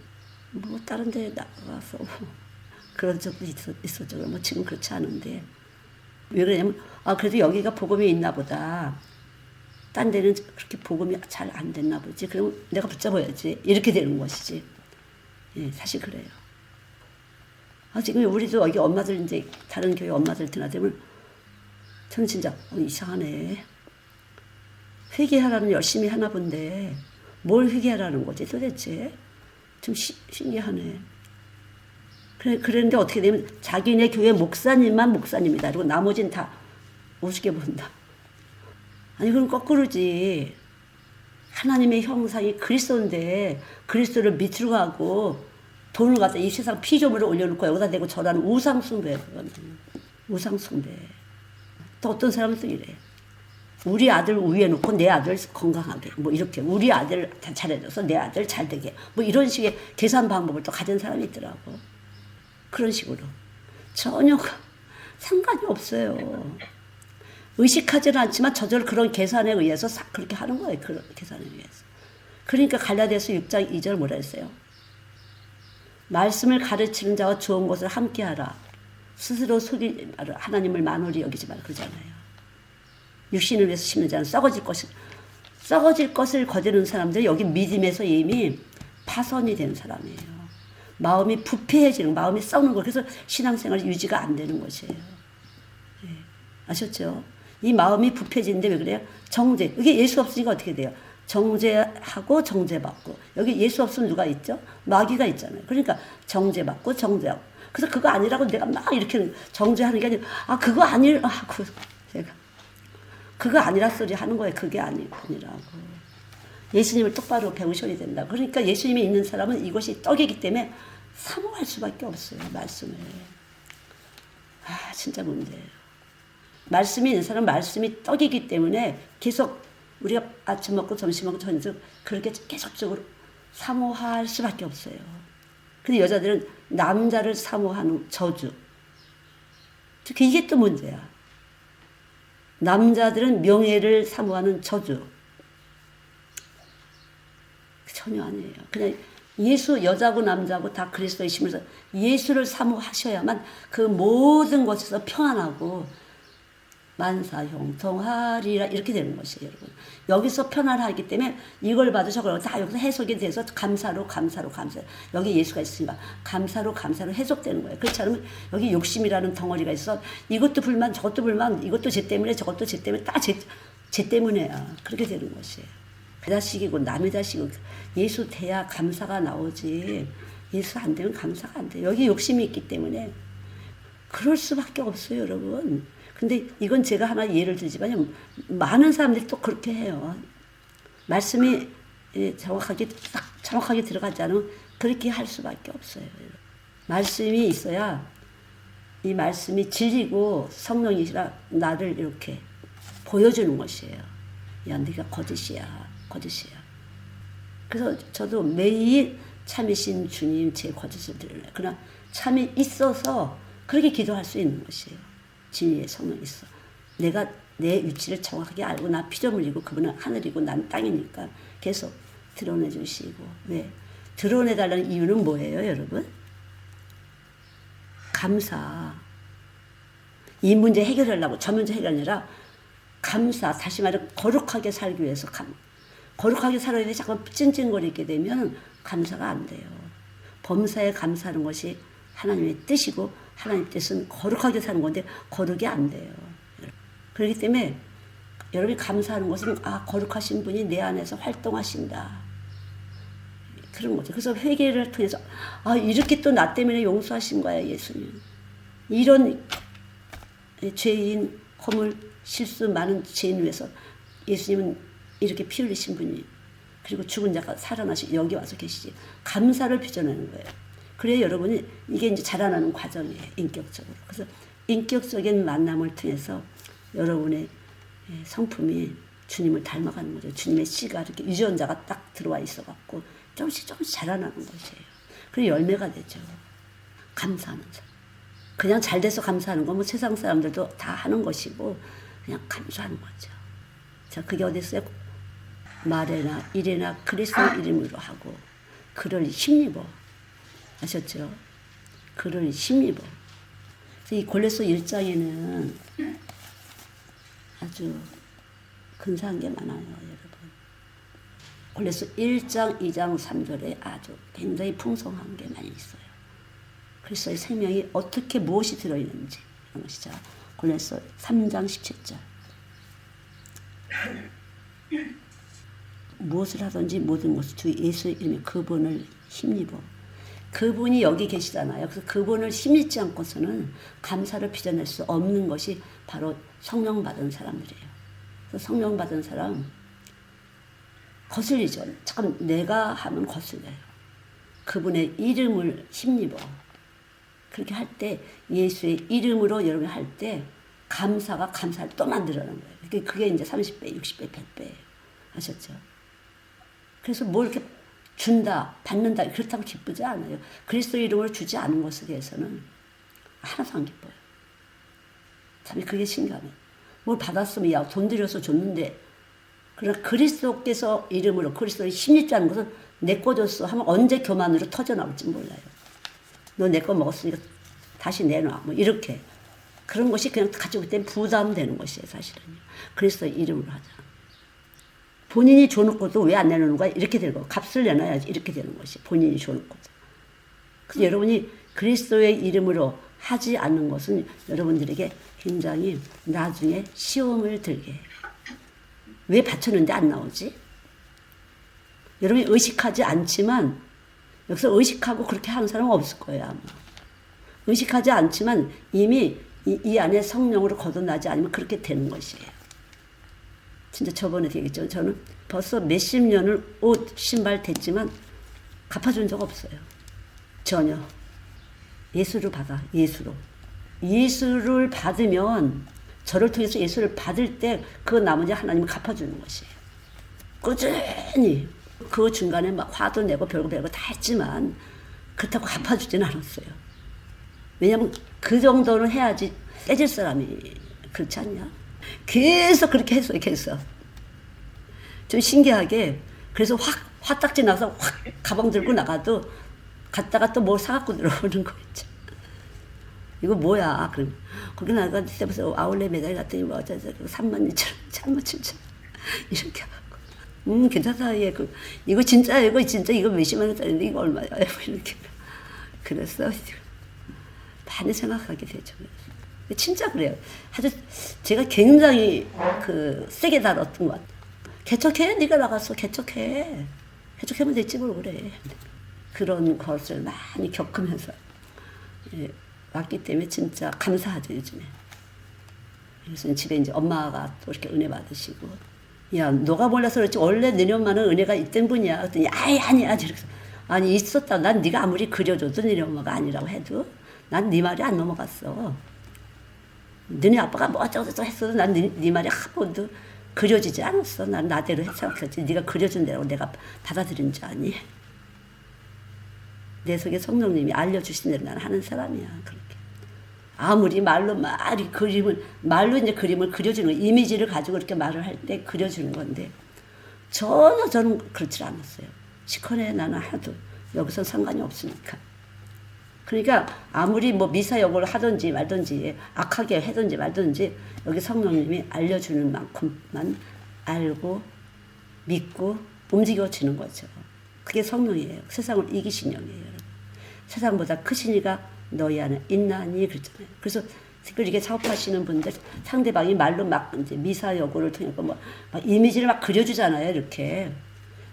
뭐 다른 데 나가서 그런 적도 있었죠. 뭐 지금 그렇지 않은데. 왜 그러냐면 그래도 여기가 복음이 있나 보다. 딴 데는 그렇게 복음이 잘 안 됐나 보지. 그럼 내가 붙잡아야지. 이렇게 되는 것이지. 예, 사실 그래요. 지금 우리도 여기 엄마들 이제 다른 교회 엄마들 드나들면 저는 진짜 이상하네. 회개하라는 열심히 하나 본데 뭘 회개하라는 거지 도대체. 좀 신기하네. 그랬는데 어떻게 되면 자기네 교회 목사님만 목사님이다. 그리고 나머지는 다 우습게 본다. 아니 그럼 거꾸로지. 하나님의 형상이 그리스도인데 그리스도를 밑으로 가고 돈을 갖다 이 세상 피조물을 올려놓고 여기다 대고 절하는 우상숭배예요. 그거는. 우상숭배. 또 어떤 사람은 또 이래. 우리 아들 위에 놓고 내 아들 건강하게 뭐 이렇게 우리 아들 잘해줘서 내 아들 잘되게 뭐 이런 식의 계산 방법을 또 가진 사람이 있더라고. 그런 식으로. 전혀 상관이 없어요. 의식하지는 않지만 저절 그런 계산에 의해서 그렇게 하는 거예요. 그런 계산에 의해서. 그러니까 갈라디아서 6장 2절 뭐라 했어요? 말씀을 가르치는 자와 좋은 것을 함께하라. 스스로 속이 하나님을 만홀히 여기지 말라 그러잖아요. 육신을 위해서 심는 자는 썩어질 것을 거두는 사람들 여기 믿음에서 이미 파손이 되는 사람이에요. 마음이 부패해지는, 마음이 썩는 거. 그래서 신앙생활 유지가 안 되는 것이에요. 네. 아셨죠? 이 마음이 부패지는데 왜 그래요? 정죄. 이게 예수 없으니까 어떻게 돼요? 정죄하고 정죄받고. 여기 예수 없으면 누가 있죠? 마귀가 있잖아요. 그러니까 정죄받고 정죄하고. 그래서 그거 아니라고 내가 막 이렇게 정죄하는 게 아니라 그거 아니라고 제가 그거 아니라 소리 하는 거예요. 그게 아니라고. 예수님을 똑바로 배우셔야 된다. 그러니까 예수님이 있는 사람은 이것이 떡이기 때문에 사모할 수밖에 없어요. 말씀을. 진짜 문제예요. 말씀이 있는 사람은 말씀이 떡이기 때문에 계속 우리가 아침 먹고 점심 먹고 저녁 그렇게 계속적으로 사모할 수밖에 없어요. 근데 여자들은 남자를 사모하는 저주. 특히 이게 또 문제야. 남자들은 명예를 사모하는 저주. 전혀 아니에요. 그냥 예수, 여자고 남자고 다 그리스도의 심으로서 예수를 사모하셔야만 그 모든 것에서 평안하고 만사형통하리라 이렇게 되는 것이에요, 여러분. 여기서 편안하기 때문에 이걸 봐도 저걸 다 여기서 해석이 돼서 감사로. 여기 예수가 있으니까 감사로 해석되는 거예요. 그렇지 않으면 여기 욕심이라는 덩어리가 있어. 이것도 불만, 저것도 불만, 이것도 쟤 때문에, 저것도 쟤 때문에, 다 쟤 때문에야. 그렇게 되는 것이에요. 그 자식이고 남의 자식이고 예수 돼야 감사가 나오지. 예수 안 되면 감사가 안 돼요. 여기 욕심이 있기 때문에 그럴 수밖에 없어요, 여러분. 근데 이건 제가 하나 예를 들지만 많은 사람들이 또 그렇게 해요. 말씀이 정확하게 들어가지 않으면 그렇게 할 수밖에 없어요. 말씀이 있어야 이 말씀이 진리고 성령이시라 나를 이렇게 보여주는 것이에요. 야, 네가 거짓이야. 그래서 저도 매일 참이신 주님 제 거짓을 드러내요. 그러나 참이 있어서 그렇게 기도할 수 있는 것이에요. 진리의 성령이 있어. 내가 내 위치를 정확하게 알고 나 피조물 이고 그분은 하늘이고 난 땅이니까 계속 드러내 주시고. 왜? 드러내 달라는 이유는 뭐예요, 여러분? 감사. 이 문제 해결하려고 저 문제 해결하느라 아니라 감사. 다시 말해 거룩하게 살기 위해서 거룩하게 살아야 돼. 자꾸 찡찡거리게 되면 감사가 안 돼요. 범사에 감사하는 것이 하나님의 뜻이고 하나님의 뜻은 거룩하게 사는 건데 거룩이 안 돼요. 그렇기 때문에 여러분이 감사하는 것은 거룩하신 분이 내 안에서 활동하신다. 그런 거죠. 그래서 회개를 통해서 이렇게 또 나 때문에 용서하신 거야 예수님. 이런 죄인, 허물, 실수 많은 죄인 위해서 예수님은 이렇게 피 흘리신 분이 그리고 죽은 자가 살아나시 여기 와서 계시지. 감사를 빚어내는 거예요. 그래야 여러분이 이게 이제 자라나는 과정이에요. 인격적으로. 그래서 인격적인 만남을 통해서 여러분의 성품이 주님을 닮아가는 거죠. 주님의 씨가 이렇게 유전자가 딱 들어와 있어갖고 조금씩 자라나는 것이에요. 그리고 열매가 되죠. 감사하는 자. 그냥 잘 돼서 감사하는 건 뭐 세상 사람들도 다 하는 것이고 그냥 감사하는 거죠. 자, 그게 어디 있어요? 말에나 일에나 그리스도 이름으로 하고 그를 힘입어. 아셨죠? 그를 힘입어. 이 골로새 1장에는 아주 근사한 게 많아요, 여러분. 골로새 1장, 2장, 3절에 아주 굉장히 풍성한 게 많이 있어요. 그리스도의 생명이 어떻게 무엇이 들어있는지 이런 것이죠. 골로새 3장 17절. 무엇을 하든지 모든 것을 주 예수의 이름에 그분을 힘입어. 그분이 여기 계시잖아요. 그래서 그분을 힘입지 않고서는 감사를 빚어낼 수 없는 것이 바로 성령 받은 사람들이에요. 그래서 성령 받은 사람 거슬리죠. 참 내가 하면 거슬려요. 그분의 이름을 힘입어. 그렇게 할 때 예수의 이름으로 여러분이 할 때 감사가 감사를 또 만들어내는 거예요. 그게 이제 30배, 60배, 100배예요. 아셨죠? 그래서 뭘 이렇게 준다, 받는다 그렇다고 기쁘지 않아요. 그리스도 이름으로 주지 않은 것에 대해서는 하나도 안 기뻐요. 참 그게 신기하네. 뭘 받았으면 야 돈 들여서 줬는데 그러나 그리스도께서 이름으로 그리스도를 힘입지 않은 것은 내 거 줬어 하면 언제 교만으로 터져나올지 몰라요. 너 내 거 먹었으니까 다시 내놔. 뭐 이렇게. 그런 것이 그냥 가지고 있을 때 부담되는 것이에요, 사실은요. 그래서 이름으로 하자. 본인이 줘놓고도 왜 안 내놓는 거야? 이렇게 되는 거. 값을 내놔야지. 이렇게 되는 것이. 본인이 줘놓고도. 그래서 여러분이 그리스도의 이름으로 하지 않는 것은 여러분들에게 굉장히 나중에 시험을 들게 해요. 왜 바쳤는데 안 나오지? 여러분이 의식하지 않지만 여기서 의식하고 그렇게 하는 사람은 없을 거예요, 아마. 의식하지 않지만 이미 이 안에 성령으로 거듭나지 않으면 그렇게 되는 것이에요. 진짜 저번에 얘기했죠. 저는 벌써 몇십 년을 옷, 신발 됐지만 갚아준 적 없어요. 전혀. 예수를 받아, 예수로. 예수를 받으면 저를 통해서 예수를 받을 때 그 나머지 하나님을 갚아주는 것이에요. 꾸준히. 그 중간에 막 화도 내고 별거 다 했지만 그렇다고 갚아주지는 않았어요. 왜냐하면 그 정도는 해야지 떼질 사람이 그렇지 않냐? 계속 그렇게 했어요. 계속. 좀 신기하게 그래서 화딱지 나서 확 가방 들고 나가도 갔다가 또 뭘 사갖고 들어오는 거 있죠. 이거 뭐야? 그럼 거기 나가 무슨 아울렛 매달 갔더니 뭐 어쩌서 32,000원, 37,000원 이렇게 하고 괜찮다. 얘 이거 진짜 이거 몇십만 원짜리인데 이거 얼마야? 이렇게 그래서 많이 생각하게 되죠. 진짜 그래요. 아주 제가 굉장히 세게 다뤘던 것 같아요. 개척해, 네가 나가서 개척해. 개척하면 됐지 뭘 그래. 그런 것을 많이 겪으면서 왔기 때문에 진짜 감사하죠, 요즘에. 그래서 집에 이제 엄마가 또 이렇게 은혜 받으시고, 야, 너가 몰라서 그렇지 원래 너네 엄마는 은혜가 있던 분이야. 그랬더니 아니야. 아니 있었다. 난 네가 아무리 그려줘도 너네 엄마가 아니라고 해도 난 네 말이 안 넘어갔어. 너네 아빠가 뭐 어쩌고저쩌고 했어도 난 네 말이 한 번도 그려지지 않았어. 난 나대로 생각했지. 네가 그려준 대로 내가 받아들인 줄 아니? 내 속에 성령님이 알려주신 대로 나는 하는 사람이야. 그렇게. 아무리 말로 말로 이제 그림을 그려주는 거, 이미지를 가지고 이렇게 말을 할 때 그려주는 건데, 전혀 저는 그렇지 않았어요. 시커네 나는 하도 여기서 상관이 없으니까. 그러니까 아무리 뭐 미사역을 하든지 말든지 악하게 하든지 말든지 여기 성령님이 알려주는 만큼만 알고 믿고 움직여지는 거죠. 그게 성령이에요. 세상을 이기신 영이에요. 여러분. 세상보다 크신 이가 너희 안에 있나니 그랬잖아요. 그래서 특별히 이렇게 사업하시는 분들 상대방이 말로 막 이제 미사여구를 통해서 막 이미지를 막 그려주잖아요. 이렇게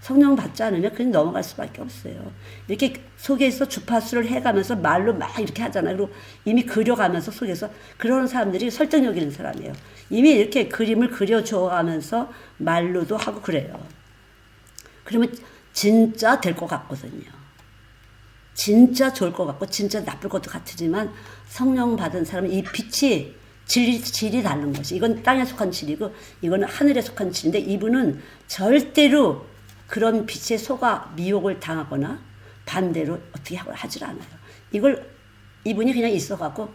성령 받지 않으면 그냥 넘어갈 수밖에 없어요. 이렇게 속에서 주파수를 해가면서 말로 막 이렇게 하잖아요. 그리고 이미 그려가면서 속에서 그러는 사람들이 설득력 있는 사람이에요. 이미 이렇게 그림을 그려줘가면서 말로도 하고 그래요. 그러면 진짜 될 것 같거든요. 진짜 좋을 것 같고 진짜 나쁠 것도 같지만 성령 받은 사람은 이 빛이 질이 다른 것이. 이건 땅에 속한 질이고 이거는 하늘에 속한 질인데 이분은 절대로 그런 빛에 속아 미혹을 당하거나 반대로 어떻게 하질 않아요. 이분이 그냥 있어갖고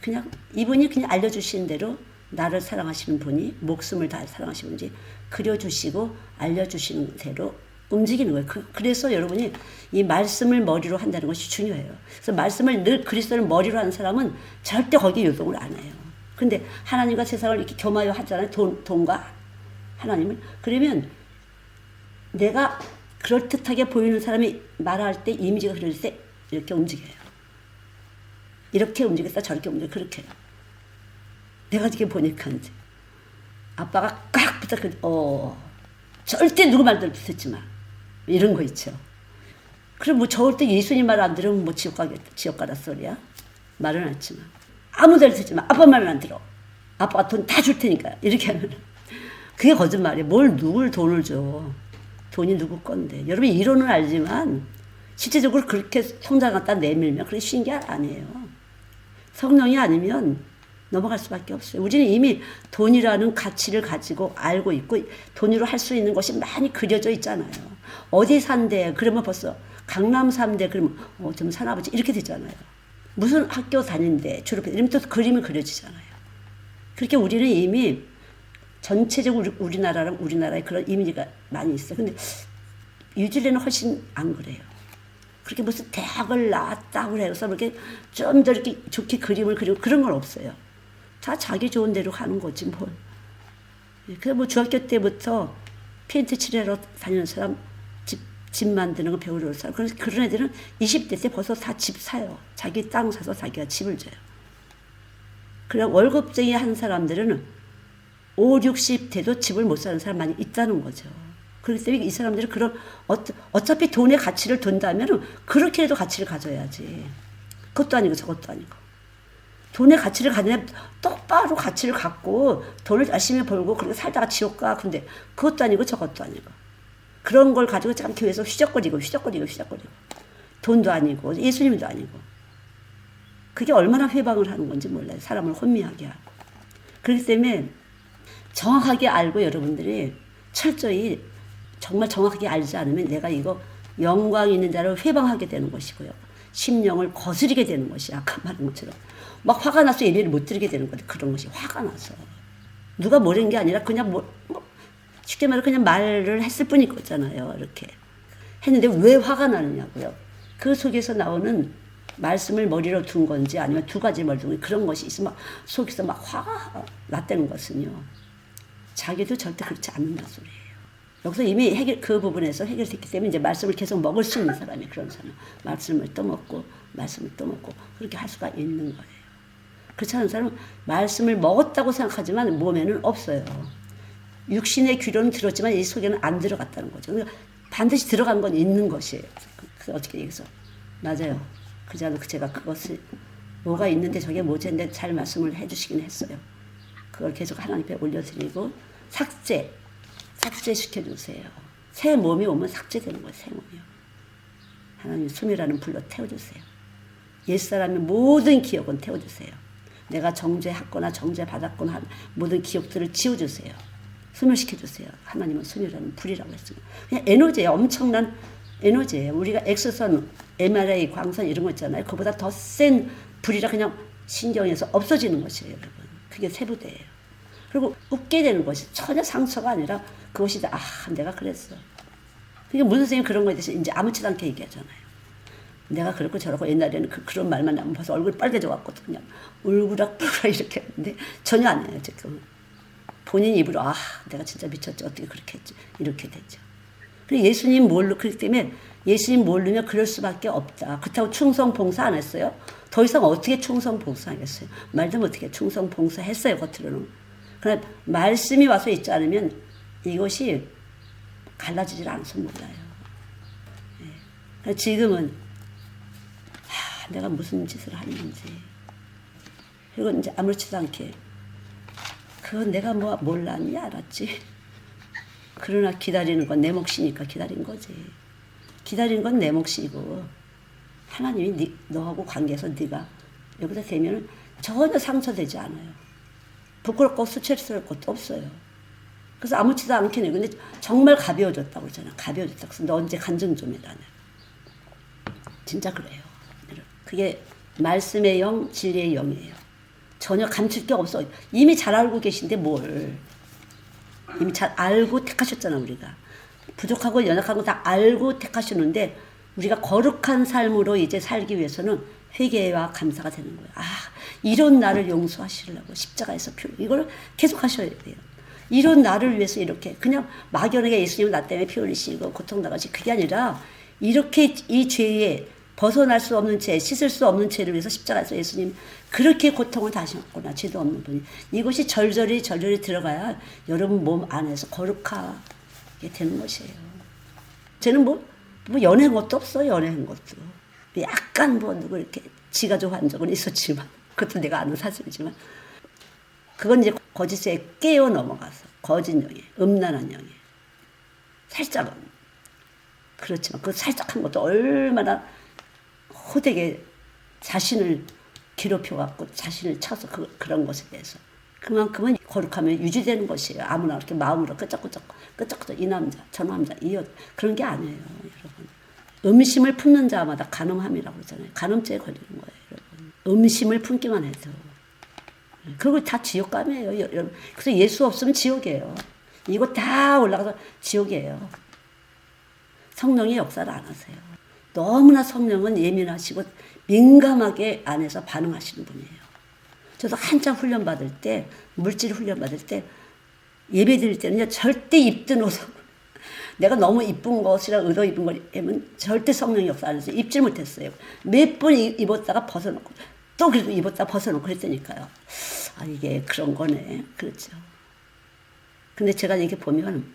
그냥 이분이 그냥 알려주신 대로 나를 사랑하시는 분이 목숨을 다해 사랑하시는 분이 그려주시고 알려주시는 대로 움직이는 거예요. 그래서 여러분이 이 말씀을 머리로 한다는 것이 중요해요. 그래서 말씀을 늘 그리스도를 머리로 하는 사람은 절대 거기에 요동을 안 해요. 근데 하나님과 세상을 이렇게 겸하여 하잖아요. 돈과 하나님을. 그러면 내가 그럴듯하게 보이는 사람이 말할 때 이미지가 그려질 때 이렇게 움직여요. 이렇게 움직였다 저렇게 움직여 그렇게. 내가 이렇게 보니까 이제 아빠가 꽉 붙어 절대 누구 말대로 듣지 마. 이런 거 있죠. 그럼 뭐 저럴 때 예수님 말 안 들으면 뭐 지옥 가라 소리야? 말은 안 했지만. 아무 데를 듣지 마. 아빠 말은 안 들어. 아빠가 돈 다 줄 테니까. 이렇게 하면. 그게 거짓말이에요. 누굴 돈을 줘. 돈이 누구 건데. 여러분 이론은 알지만 실제적으로 그렇게 통장 갖다 내밀면 그게 쉬운 게 아니에요. 성령이 아니면 넘어갈 수밖에 없어요. 우리는 이미 돈이라는 가치를 가지고 알고 있고 돈으로 할 수 있는 것이 많이 그려져 있잖아요. 어디 산대 그러면 벌써 강남 산대 그러면 좀 사나보지 이렇게 되잖아요. 무슨 학교 다닌대 졸업해 이러면 또 그림이 그려지잖아요. 그렇게 우리는 이미 전체적으로 우리나라의 그런 이미지가 많이 있어요. 근데 뉴질랜드는 훨씬 안 그래요. 그렇게 무슨 대학을 나왔다고 해서 이렇게 좀 더 이렇게 좋게 그림을 그리고 그런 건 없어요. 다 자기 좋은 대로 가는 거지 뭘. 그래서 뭐 중학교 때부터 페인트 칠하러 다니는 사람, 집 만드는 거 배우러 올 사람, 그런 애들은 20대 때 벌써 다 집 사요. 자기 땅 사서 자기가 집을 져요. 그래 월급쟁이 한 사람들은 5, 60 돼도 집을 못 사는 사람 많이 있다는 거죠. 그렇기 때문에 이 사람들은 그런 어차피 돈의 가치를 둔다면 그렇게라도 가치를 가져야지. 그것도 아니고 저것도 아니고. 돈의 가치를 가지면 똑바로 가치를 갖고 돈을 열심히 벌고 그렇게 살다가 지옥 가. 근데 그것도 아니고 저것도 아니고. 그런 걸 가지고 참 교회에서 휘적거리고. 돈도 아니고 예수님도 아니고. 그게 얼마나 회방을 하는 건지 몰라요. 사람을 혼미하게 하고. 그렇기 때문에 정확하게 알고 여러분들이 철저히 정말 정확하게 알지 않으면 내가 이거 영광 있는 자를 회방하게 되는 것이고요. 심령을 거스리게 되는 것이 아까 말한 것처럼. 막 화가 나서 예배를 못 드리게 되는 거죠. 그런 것이 화가 나서. 누가 뭐라는 게 아니라 그냥 쉽게 말해 그냥 말을 했을 뿐인 거잖아요. 이렇게 했는데 왜 화가 나느냐고요. 그 속에서 나오는 말씀을 머리로 둔 건지 아니면 두 가지 머리로 둔 건지 그런 것이 있으면 속에서 막 화가 났다는 것은요. 자기도 절대 그렇지 않는다 소리예요. 여기서 이미 그 부분에서 해결됐기 때문에 이제 말씀을 계속 먹을 수 있는 사람이 그런 사람. 말씀을 또 먹고 그렇게 할 수가 있는 거예요. 그렇지 않은 사람은 말씀을 먹었다고 생각하지만 몸에는 없어요. 육신의 귀로는 들었지만 이 속에는 안 들어갔다는 거죠. 그러니까 반드시 들어간 건 있는 것이에요. 그래서 어떻게 얘기해서 맞아요. 제가 그것을 뭐가 있는데 저게 뭐지 했는데 잘 말씀을 해주시긴 했어요. 그걸 계속 하나님 앞에 올려드리고 삭제시켜주세요. 새 몸이 오면 삭제되는 거예요. 새 몸이요. 하나님 숨이라는 불로 태워주세요. 옛사람의 모든 기억은 태워주세요. 내가 정죄했거나 정죄받았거나 한 모든 기억들을 지워주세요. 소멸시켜주세요. 하나님은 소멸하는 불이라고 했습니다. 그냥 에너지예요. 엄청난 에너지예요. 우리가 엑스선, MRI, 광선 이런 거 있잖아요. 그보다 더 센 불이라 그냥 신경에서 없어지는 것이에요. 여러분. 그게 세부대예요. 그리고 웃게 되는 것이 전혀 상처가 아니라 그것이 내가 그랬어. 그러니까 무슨 선생님이 그런 거에 대해서 이제 아무렇지도 않게 얘기하잖아요. 내가 그렇고 저렇고 옛날에는 그런 말만 나면 벌써 얼굴이 빨개져갖고 그냥 울그락불그락 이렇게 했는데 전혀 아니에요. 지금. 본인 입으로 내가 진짜 미쳤지 어떻게 그렇게 했지 이렇게 됐죠. 그리고 예수님 그렇기 때문에 예수님 모르면 그럴 수밖에 없다. 그렇다고 충성 봉사 안 했어요. 더 이상 어떻게 충성 봉사하겠어요. 말도 못하게 충성 봉사했어요. 겉으로는. 그러나 말씀이 와서 있지 않으면 이것이 갈라지질 않아서 몰라요. 네. 지금은 내가 무슨 짓을 하는지 그리고 이제 아무렇지도 않게 그건 내가 몰랐니 알았지. 그러나 기다리는 건 내 몫이니까 기다린 거지. 기다리는 건 내 몫이고 하나님이 너하고 관계에서 네가 여기다 되면 전혀 상처되지 않아요. 부끄럽고 수치스러울 것도 없어요. 그래서 아무렇지도 않게 내. 근데 정말 가벼워졌다고 그러잖아. 가벼워졌다. 그래서 너 언제 간증 좀 해라. 진짜 그래요. 그게 말씀의 영, 진리의 영이에요. 전혀 감출 게 없어. 이미 잘 알고 계신데 뭘. 이미 잘 알고 택하셨잖아 우리가. 부족하고 연약한 거 다 알고 택하셨는데 우리가 거룩한 삶으로 이제 살기 위해서는 회개와 감사가 되는 거예요. 이런 나를 용서하시려고 십자가에서 이걸 계속 하셔야 돼요. 이런 나를 위해서 이렇게 그냥 막연하게 예수님은 나 때문에 피 흘리시고 고통당하시 그게 아니라 이렇게 이 죄에 벗어날 수 없는 죄, 씻을 수 없는 죄를 위해서 십자가에서 예수님 그렇게 고통을 다하셨구나. 죄도 없는 분이. 이것이 절절히 들어가야 여러분 몸 안에서 거룩하게 되는 것이에요. 쟤는 뭐 연애한 것도 없어. 연애한 것도. 약간 누구 이렇게 지가 좋아한 적은 있었지만 그것도 내가 아는 사실이지만 그건 이제 거짓에 깨어 넘어가서 거짓 영이에요. 음란한 영이에요. 살짝은. 그렇지만 그 살짝한 것도 얼마나 호되게 자신을 괴롭혀갖고 자신을 쳐서 그런 것에 대해서 그만큼은 거룩하면 유지되는 것이에요. 아무나 이렇게 마음으로 끄적끄적 이 남자 저 남자 이 여자 그런 게 아니에요. 여러분. 음심을 품는 자마다 간음함이라고 그러잖아요. 간음죄에 걸리는 거예요. 여러분. 음심을 품기만 해도. 그리고 다 지옥감이에요. 여러분. 그래서 예수 없으면 지옥이에요. 이거 다 올라가서 지옥이에요. 성령의 역사를 안 하세요. 너무나 성령은 예민하시고 민감하게 안에서 반응하시는 분이에요. 저도 한참 훈련받을 때, 물질 훈련받을 때, 예배 드릴 때는요, 절대 입던 옷을, 내가 너무 이쁜 것이라 의도 입은 걸 입으면 절대 성령 역사 안에서 입질 못했어요. 몇 번 입었다가 벗어놓고, 또 그리고 입었다가 벗어놓고 그랬다니까요. 아, 이게 그런 거네. 그렇죠. 근데 제가 이렇게 보면,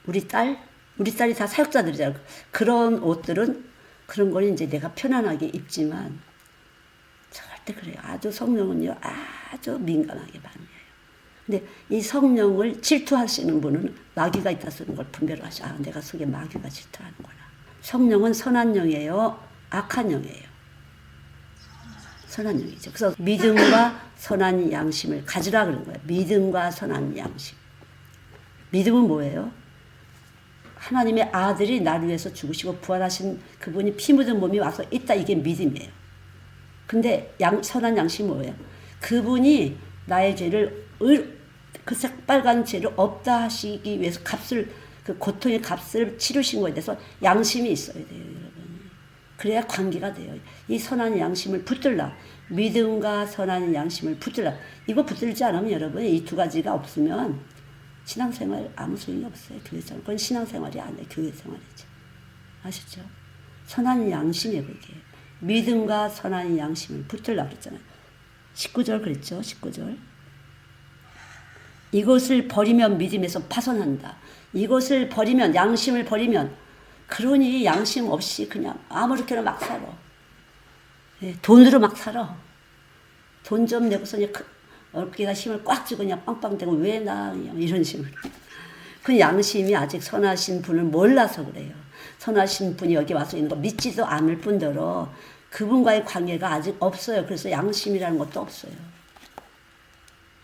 우리 딸이 다 사역자들이잖아요. 그런 옷들은, 그런 걸 이제 내가 편안하게 입지만, 절대 그래요. 아주 성령은요, 아주 민감하게 반응해요. 근데 이 성령을 질투하시는 분은 마귀가 있다 쓰는 걸 분별을 하셔. 아, 내가 속에 마귀가 질투하는구나. 성령은 선한 영이에요, 악한 영이에요. 선한 영이죠. 그래서 믿음과 선한 양심을 가지라 그런 거예요. 믿음과 선한 양심. 믿음은 뭐예요? 하나님의 아들이 나를 위해서 죽으시고 부활하신 그분이 피 묻은 몸이 와서 있다. 이게 믿음이에요. 근데 선한 양심이 뭐예요? 그분이 나의 죄를, 그 새빨간 죄를 없다 하시기 위해서 그 고통의 값을 치르신 거에 대해서 양심이 있어야 돼요, 여러분. 그래야 관계가 돼요. 이 선한 양심을 붙들라. 믿음과 선한 양심을 붙들라. 이거 붙들지 않으면 여러분, 이 두 가지가 없으면 신앙생활 아무 소용이 없어요. 교회생활. 그건 신앙생활이 아니에요. 교회생활이죠. 아시죠? 선한 양심이에요, 그게. 믿음과 선한 양심을 붙들라 그랬잖아요. 19절 그랬죠. 19절. 이것을 버리면 믿음에서 파손한다. 이것을 버리면, 양심을 버리면, 그러니 양심 없이 그냥 아무렇게나 막 살아. 예, 돈으로 막 살아. 돈 좀 내고서 그냥 어깨가 힘을 꽉 쥐고 그냥 빵빵대고 왜 나 이런 식으로. 그 양심이 아직 선하신 분을 몰라서 그래요. 선하신 분이 여기 와서 있는 거 믿지도 않을 뿐더러 그분과의 관계가 아직 없어요. 그래서 양심이라는 것도 없어요.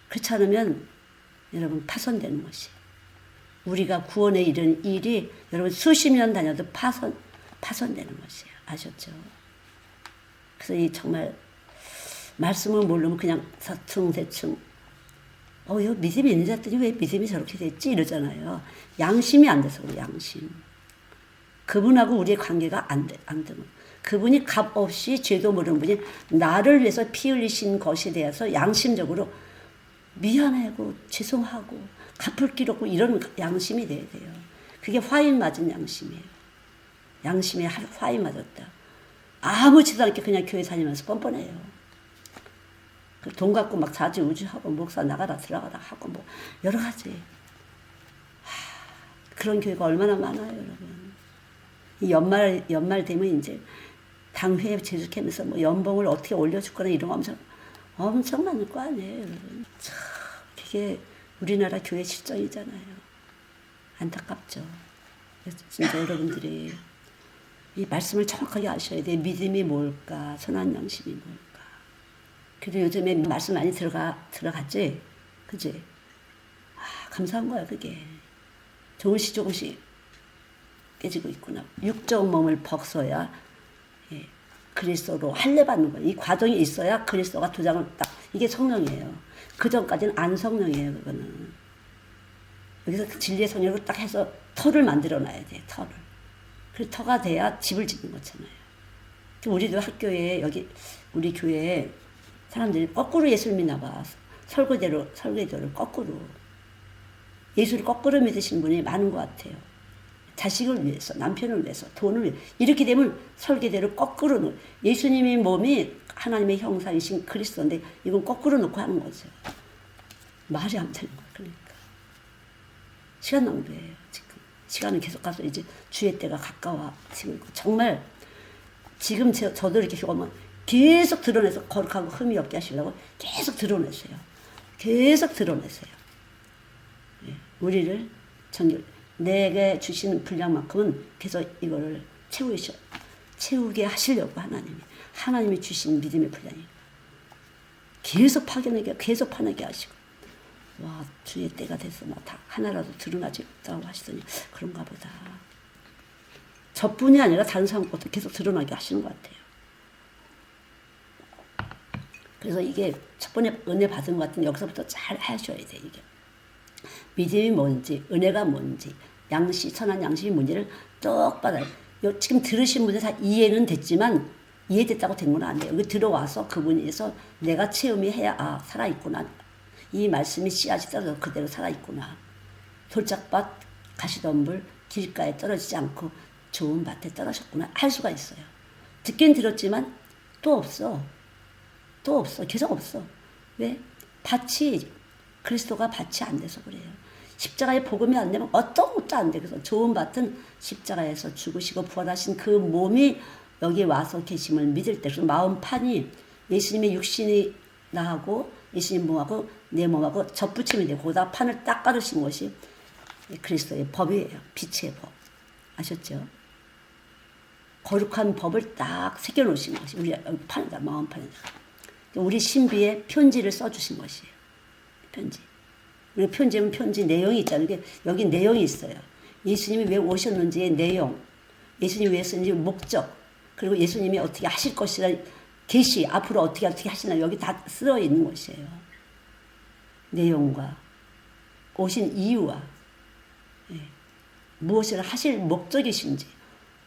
그렇지 않으면 여러분 파손되는 것이에요. 우리가 구원에 이른 일이 여러분 수십 년 다녀도 파손되는 것이에요. 아셨죠? 그래서 이 정말 말씀을 모르면 그냥 대충 이거 믿음이 있는 자들이 왜 믿음이 저렇게 됐지? 이러잖아요. 양심이 안 돼서 그래요. 양심. 그분하고 우리의 관계가 안 되면 그분이 값 없이 죄도 모르는 분이 나를 위해서 피 흘리신 것에 대해서 양심적으로 미안하고 죄송하고 갚을 길 없고 이런 양심이 돼야 돼요. 그게 화인 맞은 양심이에요. 양심에 화인 맞았다. 아무렇지도 않게 그냥 교회 다니면서 뻔뻔해요. 돈 갖고 막 좌지우지하고 목사 나가라 들어가라 하고 뭐 여러 가지. 그런 교회가 얼마나 많아요, 여러분. 이 연말 되면 이제 당회에 재직하면서 뭐 연봉을 어떻게 올려줄 거나 이런 거 엄청 많을 거 아니에요, 여러분. 참, 그게 우리나라 교회 실정이잖아요. 안타깝죠. 진짜 여러분들이 이 말씀을 정확하게 아셔야 돼요. 믿음이 뭘까? 선한 양심이 뭘까? 그래도 요즘에 말씀 많이 들어갔지? 그지? 감사한 거야, 그게. 조금씩 깨지고 있구나. 육적 몸을 벗어야 그리스도로 할례 받는 거예요. 이 과정이 있어야 그리스도가 도장을 딱, 이게 성령이에요. 그 전까지는 안 성령이에요, 그거는. 여기서 그 진리의 성령으로 딱 해서 터를 만들어 놔야 돼요, 터를. 그 터가 돼야 집을 짓는 거잖아요. 우리도 학교에, 여기, 우리 교회에 사람들이 거꾸로 예수를 믿나 봐. 설교대로 거꾸로. 예수를 거꾸로 믿으신 분이 많은 것 같아요. 자식을 위해서, 남편을 위해서, 돈을 위해서. 이렇게 되면 설계대로 거꾸로 예수님의 몸이 하나님의 형상이신 그리스도인데 이건 거꾸로 놓고 하는 거죠. 말이 안 되는 거예요. 그러니까. 시간 낭비예요. 지금. 시간은 계속 가서 이제 주의 때가 가까워지고 있고 정말 지금 저도 이렇게 겪으면 계속 드러내서 거룩하고 흠이 없게 하시려고 계속 드러내세요. 계속 드러내세요. 우리를 내게 주시는 분량만큼은 계속 이거를 채우게 하시려고 하나님이 주신 믿음의 분량이에요. 계속 파견하게, 계속 파내게 하시고, 와, 주의 때가 돼서 다 하나라도 드러나지 없다고 하시더니 그런가 보다. 저뿐이 아니라 다른 사람 것도 계속 드러나게 하시는 것 같아요. 그래서 이게 첫 번째 은혜 받은 것 같은 여기서부터 잘 하셔야 돼, 이게. 믿음이 뭔지, 은혜가 뭔지, 선한 양심이 뭔지를 똑 받아요. 지금 들으신 분들 다 이해는 됐지만 이해됐다고 된 건 아니에요. 여기 들어와서 그분에서 내가 체험이 해야 살아있구나. 이 말씀이 씨앗이 떨어져 그대로 살아있구나. 돌짝밭 가시덤불 길가에 떨어지지 않고 좋은 밭에 떨어졌구나 할 수가 있어요. 듣긴 들었지만 또 없어. 또 없어. 계속 없어. 왜? 밭이 그리스도가 밭이 안 돼서 그래요. 십자가의 복음이 안 되면 어떤 것도 안 돼. 그래서 좋은 밭은 십자가에서 죽으시고 부활하신 그 몸이 여기 와서 계심을 믿을 때, 그래서 마음판이 예수님의 육신이 나하고 예수님 몸하고 내 몸하고 접붙임이 되고 거기다 판을 딱 깔으신 것이 그리스도의 법이에요. 빛의 법. 아셨죠? 거룩한 법을 딱 새겨놓으신 것이 우리 판에다 마음판에다. 우리 신비에 편지를 써주신 것이에요. 편지. 우리 편지는 편지 내용이 있잖아요. 여기 내용이 있어요. 예수님이 왜 오셨는지의 내용, 예수님이 왜 썼는지 목적, 그리고 예수님이 어떻게 하실 것이라 계시, 앞으로 어떻게 하시나 여기 다 쓰여 있는 것이에요. 내용과 오신 이유와 무엇을 하실 목적이신지,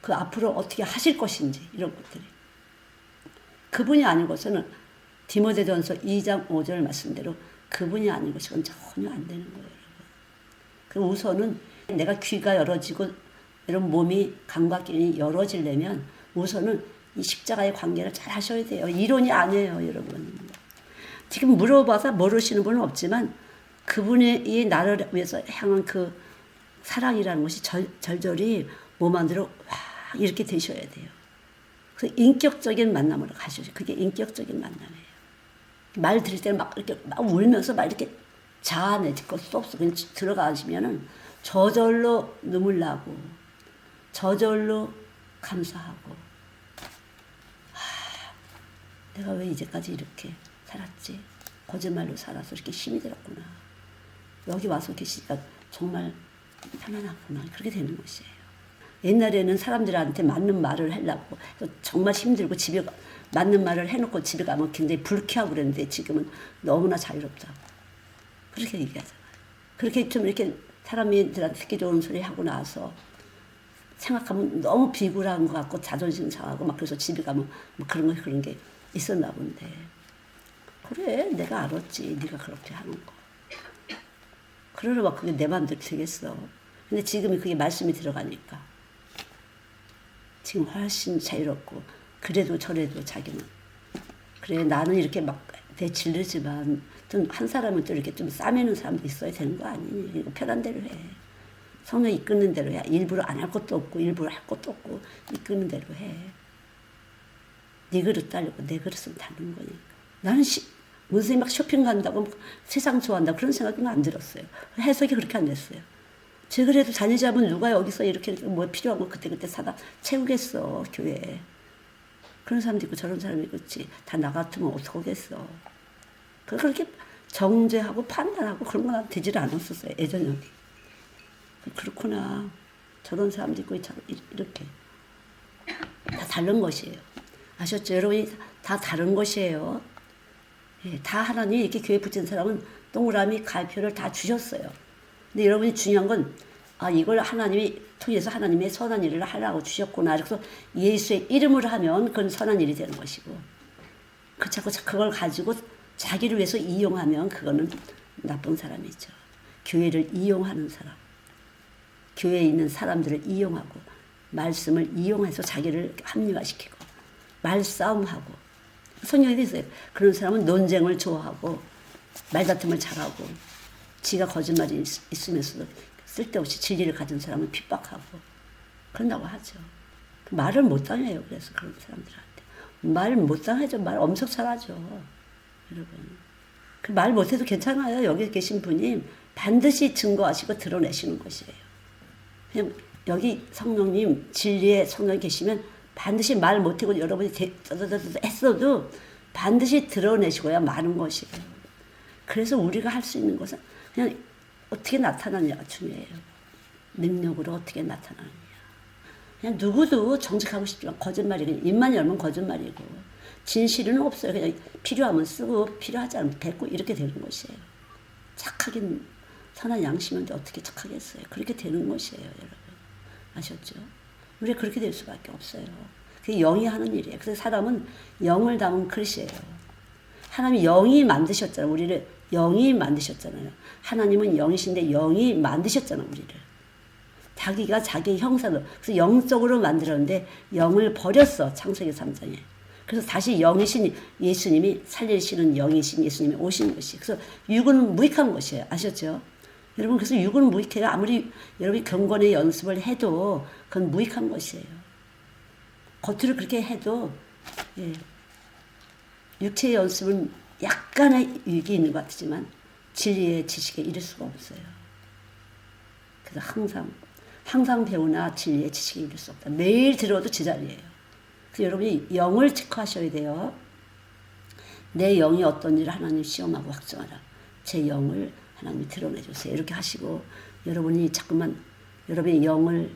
그 앞으로 어떻게 하실 것인지 이런 것들이. 그분이 아니고서는 디모데전서 2장 5절 말씀대로 그분이 아닌 것이건 전혀 안 되는 거예요, 여러분. 그 우선은 내가 귀가 열어지고 이런 몸이 감각기능이 열어지려면 우선은 이 십자가의 관계를 잘 하셔야 돼요. 이론이 아니에요, 여러분. 지금 물어봐서 모르시는 분은 없지만 그분이 이 나를 위해서 향한 그 사랑이라는 것이 절절히 몸 안으로 와 이렇게 되셔야 돼요. 그래서 인격적인 만남으로 가셔야죠. 그게 인격적인 만남이에요. 말 들을 때는 막 이렇게 막 울면서 막 이렇게 자아내 것도 없어. 그냥 들어가시면은 저절로 눈물 나고 저절로 감사하고 내가 왜 이제까지 이렇게 살았지? 거짓말로 살아서 이렇게 힘이 들었구나. 여기 와서 계시니까 정말 편안하구나. 그렇게 되는 것이에요. 옛날에는 사람들한테 맞는 말을 하려고 정말 힘들고 집에 맞는 말을 해놓고 집에 가면 굉장히 불쾌하고 그랬는데 지금은 너무나 자유롭다고. 그렇게 얘기하잖아요. 그렇게 좀 이렇게 사람들한테 듣기 좋은 소리 하고 나서 생각하면 너무 비굴한 것 같고 자존심 상하고 막 그래서 집에 가면 뭐 그런 게 있었나 본데. 그래, 내가 알았지. 네가 그렇게 하는 거. 그러려 막 그게 내 맘대로 되겠어. 근데 지금은 그게 말씀이 들어가니까 지금 훨씬 자유롭고 그래도 저래도 자기는 그래 나는 이렇게 막 내질르지만 좀 한 사람은 또 이렇게 좀 싸매는 사람도 있어야 되는 거 아니니? 이거 편한 대로 해. 성령 이끄는 대로 해. 일부러 안 할 것도 없고 일부러 할 것도 없고 이끄는 대로 해. 네 그릇 따르고 내 그릇은 닫는 거니까. 나는 문선생님 막 쇼핑 간다고 세상 좋아한다고 그런 생각은 안 들었어요. 해석이 그렇게 안 됐어요. 제 그래도 다니자면 누가 여기서 이렇게 뭐 필요한 거 그때그때 사다 채우겠어, 교회에. 그런 사람도 있고 저런 사람이 있겠지. 다 나 같으면 어떡하겠어. 그렇게 정죄하고 판단하고 그런 건 되질 않았었어요, 예전 여기. 그렇구나. 저런 사람도 있고 이렇게. 다 다른 것이에요. 아셨죠? 여러분이 다 다른 것이에요. 예, 다 하나님이 이렇게 교회 붙인 사람은 동그라미 갈표를 다 주셨어요. 근데 여러분이 중요한 건 이걸 하나님이 통해서 하나님의 선한 일을 하라고 주셨구나. 그래서 예수의 이름을 하면 그건 선한 일이 되는 것이고 자꾸 그걸 가지고 자기를 위해서 이용하면 그거는 나쁜 사람이죠. 교회를 이용하는 사람. 교회에 있는 사람들을 이용하고 말씀을 이용해서 자기를 합리화시키고 말싸움하고 성경에 있어요. 그런 사람은 논쟁을 좋아하고 말다툼을 잘하고 지가 거짓말이 있으면서도 쓸데없이 진리를 가진 사람을 핍박하고 그런다고 하죠. 말을 못 당해요. 그래서 그런 사람들한테. 말 못 당하죠. 말 엄청 잘하죠. 여러분. 그 말 못해도 괜찮아요. 여기 계신 분이 반드시 증거하시고 드러내시는 것이에요. 그냥 여기 성령님 진리의 성령이 계시면 반드시 말 못하고 여러분이 했어도 반드시 드러내시고야 마는 것이에요. 그래서 우리가 할 수 있는 것은 그냥 어떻게 나타나느냐가 중요해요. 능력으로 어떻게 나타나느냐. 그냥 누구도 정직하고 싶지만 거짓말이 그냥 입만 열면 거짓말이고 진실은 없어요. 그냥 필요하면 쓰고 필요하지 않으면 뱉고 이렇게 되는 것이에요. 착하긴 선한 양심인데 어떻게 착하겠어요. 그렇게 되는 것이에요. 여러분. 아셨죠? 우리가 그렇게 될 수밖에 없어요. 그게 영이 하는 일이에요. 그래서 사람은 영을 담은 그릇이에요. 하나님이 영이 만드셨잖아요. 우리를 영이 만드셨잖아요. 하나님은 영이신데 영이 만드셨잖아요. 우리를. 자기가 자기의 형상으로. 그래서 영적으로 만들었는데 영을 버렸어. 창세기 3장에. 그래서 다시 영이신 예수님이 살리시는 영이신 예수님이 오신 것이. 그래서 육은 무익한 것이에요. 아셨죠? 여러분 그래서 육은 무익해요. 아무리 여러분이 경건의 연습을 해도 그건 무익한 것이에요. 겉으로 그렇게 해도 예, 육체의 연습은 약간의 유익이 있는 것 같지만 진리의 지식에 이를 수가 없어요. 그래서 항상 배우나 진리의 지식에 이를 수 없다. 매일 들어도 제자리예요. 그래서 여러분이 영을 체크하셔야 돼요. 내 영이 어떤지를 하나님 시험하고 확정하라. 제 영을 하나님이 드러내주세요. 이렇게 하시고 여러분이 자꾸만 여러분의 영을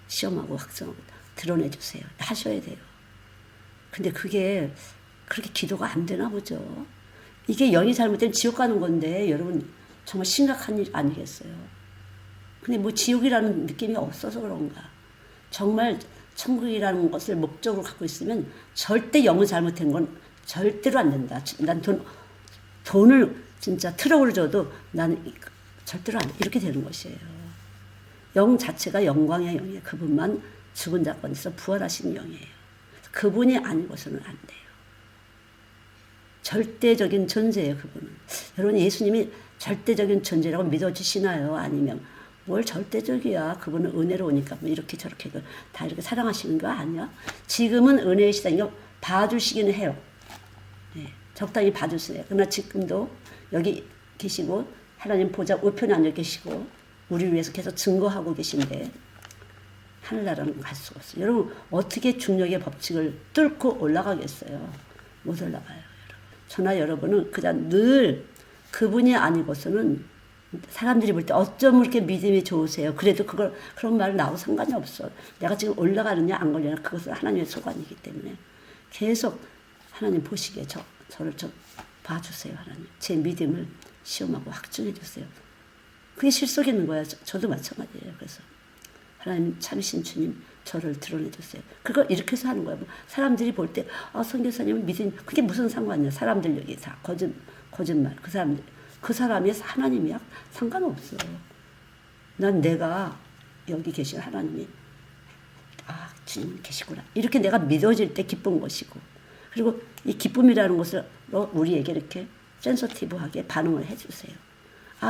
시험하고 확정하고 드러내주세요. 하셔야 돼요. 근데 그게 그렇게 기도가 안 되나 보죠. 이게 영이 잘못되면 지옥 가는 건데 여러분 정말 심각한 일 아니겠어요. 근데 뭐 지옥이라는 느낌이 없어서 그런가. 정말 천국이라는 것을 목적으로 갖고 있으면 절대 영을 잘못된 건 절대로 안 된다. 난 돈을 진짜 트럭을 줘도 나는 절대로 안 돼. 이렇게 되는 것이에요. 영 자체가 영광의 영이에요. 그분만 죽은 자권에서 부활하신 영이에요. 그분이 아니고서는 안 돼요. 절대적인 존재예요. 그분은. 여러분 예수님이 절대적인 존재라고 믿어주시나요? 아니면 뭘 절대적이야. 그분은 은혜로우니까 뭐 이렇게 저렇게 다 이렇게 사랑하시는 거 아니야? 지금은 은혜의 시간이고 봐주시기는 해요. 네, 적당히 봐주세요. 그러나 지금도 여기 계시고 하나님 보좌 우편에 앉아 계시고 우리를 위해서 계속 증거하고 계신데 하늘나라는 갈 수가 없어요. 여러분 어떻게 중력의 법칙을 뚫고 올라가겠어요? 못 올라가요. 여러분. 저나 여러분은 그냥 늘 그분이 아니고서는 사람들이 볼 때 어쩜 그렇게 믿음이 좋으세요. 그래도 그런 말 나하고 상관이 없어. 내가 지금 올라가느냐 안 걸리냐 그것은 하나님의 소관이기 때문에 계속 하나님 보시기에 저를 좀 봐주세요. 하나님. 제 믿음을 시험하고 확증해 주세요. 그게 실속 있는 거야. 저도 마찬가지예요. 그래서 하나님 참으신 주님 저를 드러내 주세요. 그걸 이렇게 해서 하는 거야. 뭐 사람들이 볼 때 선교사님은 믿음 그게 무슨 상관이야. 사람들 여기 다 거짓말. 그 사람이 하나님이야? 상관없어. 난 내가 여기 계신 하나님이 주님 계시구나. 이렇게 내가 믿어질 때 기쁜 것이고 그리고 이 기쁨이라는 것을 우리에게 이렇게 센서티브하게 반응을 해주세요.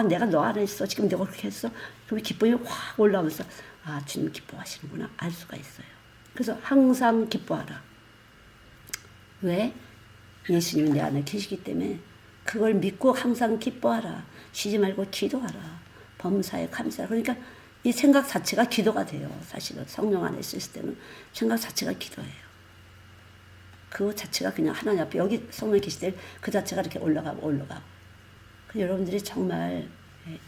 내가 너 안에 있어. 지금 내가 그렇게 했어. 그럼 기쁨이 확 올라오면서 주님 기뻐하시는구나 알 수가 있어요. 그래서 항상 기뻐하라. 왜? 예수님이 내 안에 계시기 때문에 그걸 믿고 항상 기뻐하라. 쉬지 말고 기도하라. 범사에 감사하라. 그러니까 이 생각 자체가 기도가 돼요. 사실은 성령 안에 있을 때는 생각 자체가 기도예요. 그 자체가 그냥 하나님 앞에 여기 성령이 계실 때 그 자체가 이렇게 올라가고 여러분들이 정말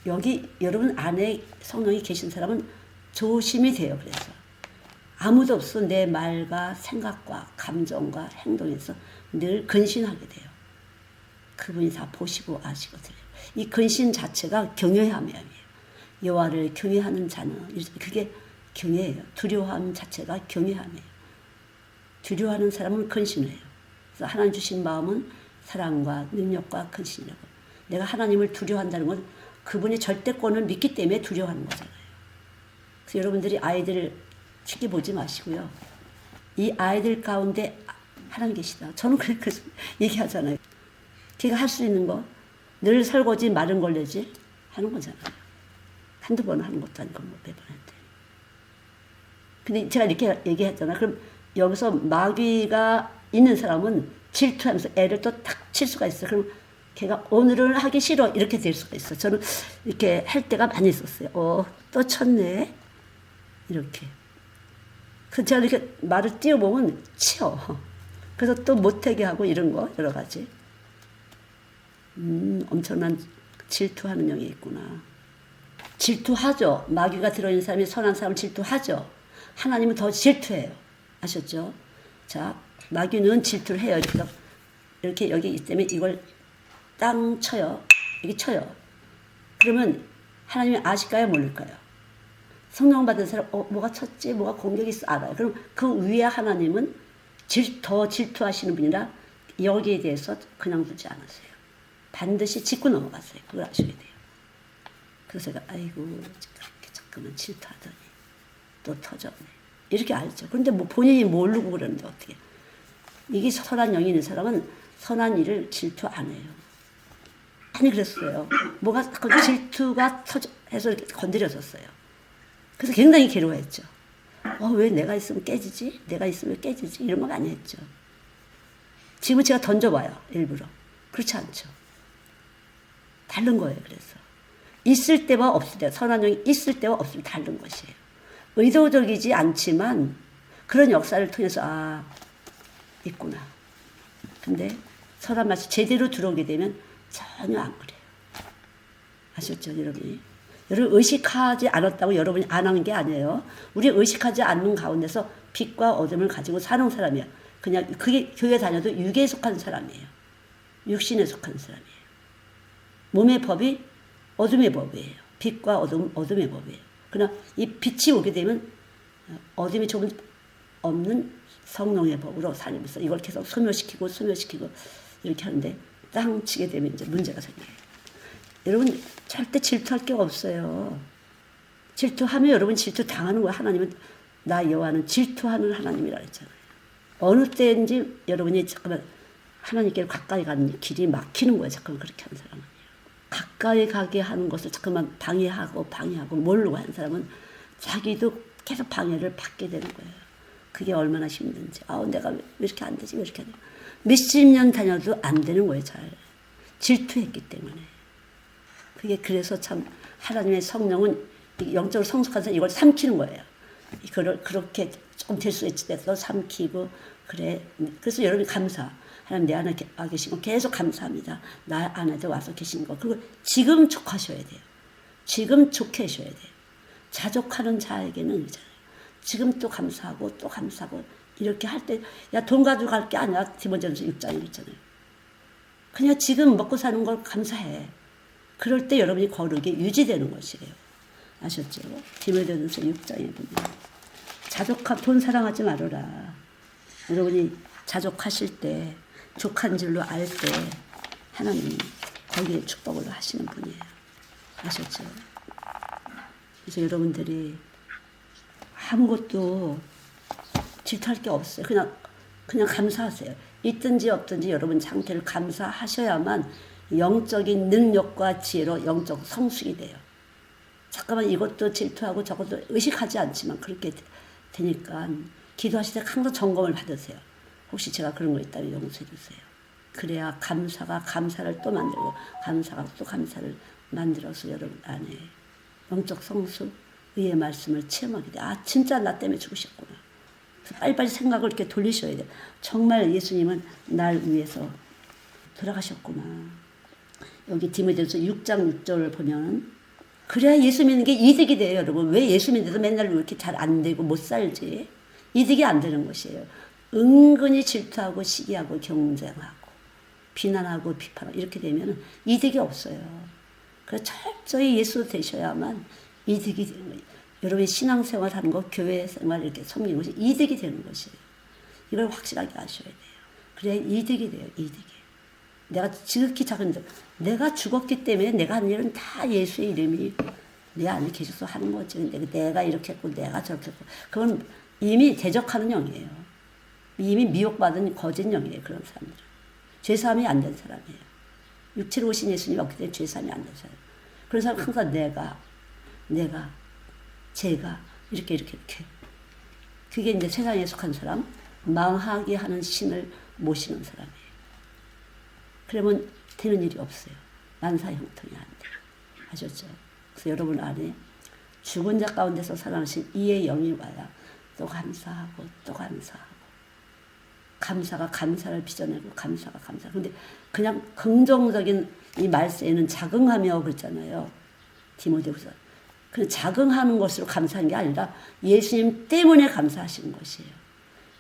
여기 여러분 안에 성령이 계신 사람은 조심이 돼요. 그래서 아무도 없어 내 말과 생각과 감정과 행동에서 늘 근신하게 돼요. 그분이 다 보시고 아시고 들어요. 이 근신 자체가 경외함이에요. 여호와를 경외하는 자는 그게 경외예요. 두려워함 자체가 경외함이에요. 두려워하는 사람은 근신해요. 그래서 하나님 주신 마음은 사랑과 능력과 근신이라고. 내가 하나님을 두려워한다는 건 그분의 절대권을 믿기 때문에 두려워하는 거잖아요. 그래서 여러분들이 아이들을 쉽게 보지 마시고요. 이 아이들 가운데 하나님 계시다. 저는 그렇게 얘기하잖아요. 걔가 할 수 있는 거 늘 설거지 마른 걸레질 하는 거잖아요. 한두 번 하는 것도 아니고 몇 번 했대. 근데 제가 이렇게 얘기했잖아요. 그럼 여기서 마귀가 있는 사람은 질투하면서 애를 또 탁 칠 수가 있어요. 그럼 걔가 오늘은 하기 싫어 이렇게 될 수가 있어요. 저는 이렇게 할 때가 많이 있었어요. 또 쳤네 이렇게. 그래서 제가 이렇게 말을 띄워보면 치워. 그래서 또 못하게 하고 이런 거 여러 가지. 엄청난 질투하는 영이 있구나. 질투하죠. 마귀가 들어있는 사람이 선한 사람을 질투하죠. 하나님은 더 질투해요. 아셨죠? 자, 마귀는 질투를 해요. 이렇게 여기 있기 때문에 이걸 땅 쳐요. 이렇게 쳐요. 그러면 하나님이 아실까요? 모를까요? 성령 받은 사람 뭐가 쳤지 뭐가 공격이 있어 알아요. 그럼 그 위에 하나님은 더 질투하시는 분이라 여기에 대해서 그냥 두지 않으세요. 반드시 짚고 넘어갔어요. 그걸 아셔야 돼요. 그래서 제가 아이고 그렇게 자꾸만 질투하더니 또 터졌네. 이렇게 알죠. 그런데 뭐 본인이 모르고 그러는데 어떻게. 이게 선한 영이 있는 사람은 선한 일을 질투 안 해요. 아니 그랬어요. 뭐가 그 질투가 해서 이렇게 건드려졌어요. 그래서 굉장히 괴로워했죠. 왜 내가 있으면 깨지지? 내가 있으면 깨지지? 이런 거 많이 했죠. 지금은 제가 던져봐요. 일부러. 그렇지 않죠. 다른 거예요. 그래서 있을 때와 없을 때, 선한 영이 있을 때와 없을 때 다른 것이에요. 의도적이지 않지만 그런 역사를 통해서 있구나. 근데 선한 맛이 제대로 들어오게 되면 전혀 안 그래요. 아셨죠, 여러분이? 여러분 의식하지 않았다고 여러분이 안 한 게 아니에요. 우리 의식하지 않는 가운데서 빛과 어둠을 가지고 사는 사람이에요. 그냥 그게 교회 다녀도 육에 속한 사람이에요. 육신에 속한 사람이에요. 몸의 법이 어둠의 법이에요. 빛과 어둠의 법이에요. 그러나 이 빛이 오게 되면 어둠이 조금 없는 성령의 법으로 살면서 이걸 계속 소멸시키고 이렇게 하는데 땅 치게 되면 이제 문제가 생겨요. 여러분 절대 질투할 게 없어요. 질투하면 여러분 질투 당하는 거예요. 하나님은 나 여호와는 질투하는 하나님이라 했잖아요. 어느 때인지 여러분이 잠깐만 하나님께 가까이 가는 길이 막히는 거예요. 잠깐만 그렇게 하는 사람은. 가까이 가게 하는 것을 잠깐만 방해하고 모르고 하는 사람은 자기도 계속 방해를 받게 되는 거예요. 그게 얼마나 힘든지. 내가 왜 이렇게 안 되지? 왜 이렇게 안 되지? 몇십 년 다녀도 안 되는 거예요. 잘. 질투했기 때문에. 그게 그래서 참 하나님의 성령은 영적으로 성숙한 사람 이걸 삼키는 거예요. 그렇게 조금 될 수 있어도 삼키고 그래. 그래서 여러분이 감사. 하나님 내 안에 계신 거 계속 감사합니다. 나 안에 와서 계신 거. 그리고 지금 족하셔야 돼요. 지금 좋게 하셔야 돼요. 자족하는 자에게는 지금 또 감사하고 이렇게 할 때 야 돈 가지고 갈 게 아니야. 디모데전서 6장에 있잖아요. 그냥 지금 먹고 사는 걸 감사해. 그럴 때 여러분이 거룩이 유지되는 것이에요. 아셨죠? 디모데전서 6장에 보면 자족한 돈 사랑하지 말아라. 여러분이 자족하실 때 족한 줄로 알 때 하나님이 거기에 축복을 하시는 분이에요. 아셨죠? 그래서 여러분들이 아무것도 질투할 게 없어요. 그냥 감사하세요. 있든지 없든지 여러분 상태를 감사하셔야만 영적인 능력과 지혜로 영적 성숙이 돼요. 잠깐만 이것도 질투하고 저것도 의식하지 않지만 그렇게 되니까 기도하실 때 항상 점검을 받으세요. 혹시 제가 그런 거 있다면 용서해 주세요. 그래야 감사를 또 만들고 감사가 또 감사를 만들어서 여러분 안에 영적 성숙, 의의 말씀을 체험하게 돼. 진짜 나 때문에 죽으셨구나. 빨리빨리 생각을 이렇게 돌리셔야 돼요. 정말 예수님은 날 위해서 돌아가셨구나. 여기 디모데전서 6장 6절을 보면 그래야 예수 믿는 게 이득이 돼요. 여러분 왜 예수 믿는데도 맨날 왜 이렇게 잘 안 되고 못 살지? 이득이 안 되는 것이에요. 은근히 질투하고 시기하고 경쟁하고 비난하고 비판하고 이렇게 되면 이득이 없어요. 그래서 철저히 예수 되셔야만 이득이 되는 거예요. 여러분이 신앙생활 하는 거, 교회 생활 이렇게 섬기는 것이 이득이 되는 것이에요. 이걸 확실하게 아셔야 돼요. 그래야 이득이 돼요. 이득이. 내가 지극히 작은데 내가 죽었기 때문에 내가 하는 일은 다 예수의 이름이 내 안에 계셔서 하는 거지. 근데 내가 이렇게 했고 내가 저렇게 했고 그건 이미 대적하는 영이에요. 이미 미혹받은 거짓 영이에요. 그런 사람들은. 죄사함이 안 된 사람이에요. 육체로 오신 예수님이 없기 때문에 죄사함이 안 된 사람. 그런 사람 항상 내가 제가 이렇게 그게 이제 세상에 속한 사람 망하게 하는 신을 모시는 사람이에요. 그러면 되는 일이 없어요. 만사형통이 안 돼요. 아셨죠? 그래서 여러분 안에 죽은 자 가운데서 살아나신 이의 영이 와야 또 감사하고 감사가 감사를 빚어내고 감사가. 근데 그냥 긍정적인 이 말세에는 자긍하며 그랬잖아요. 디모데후서. 그 자긍하는 것으로 감사한 게 아니라 예수님 때문에 감사하시는 것이에요.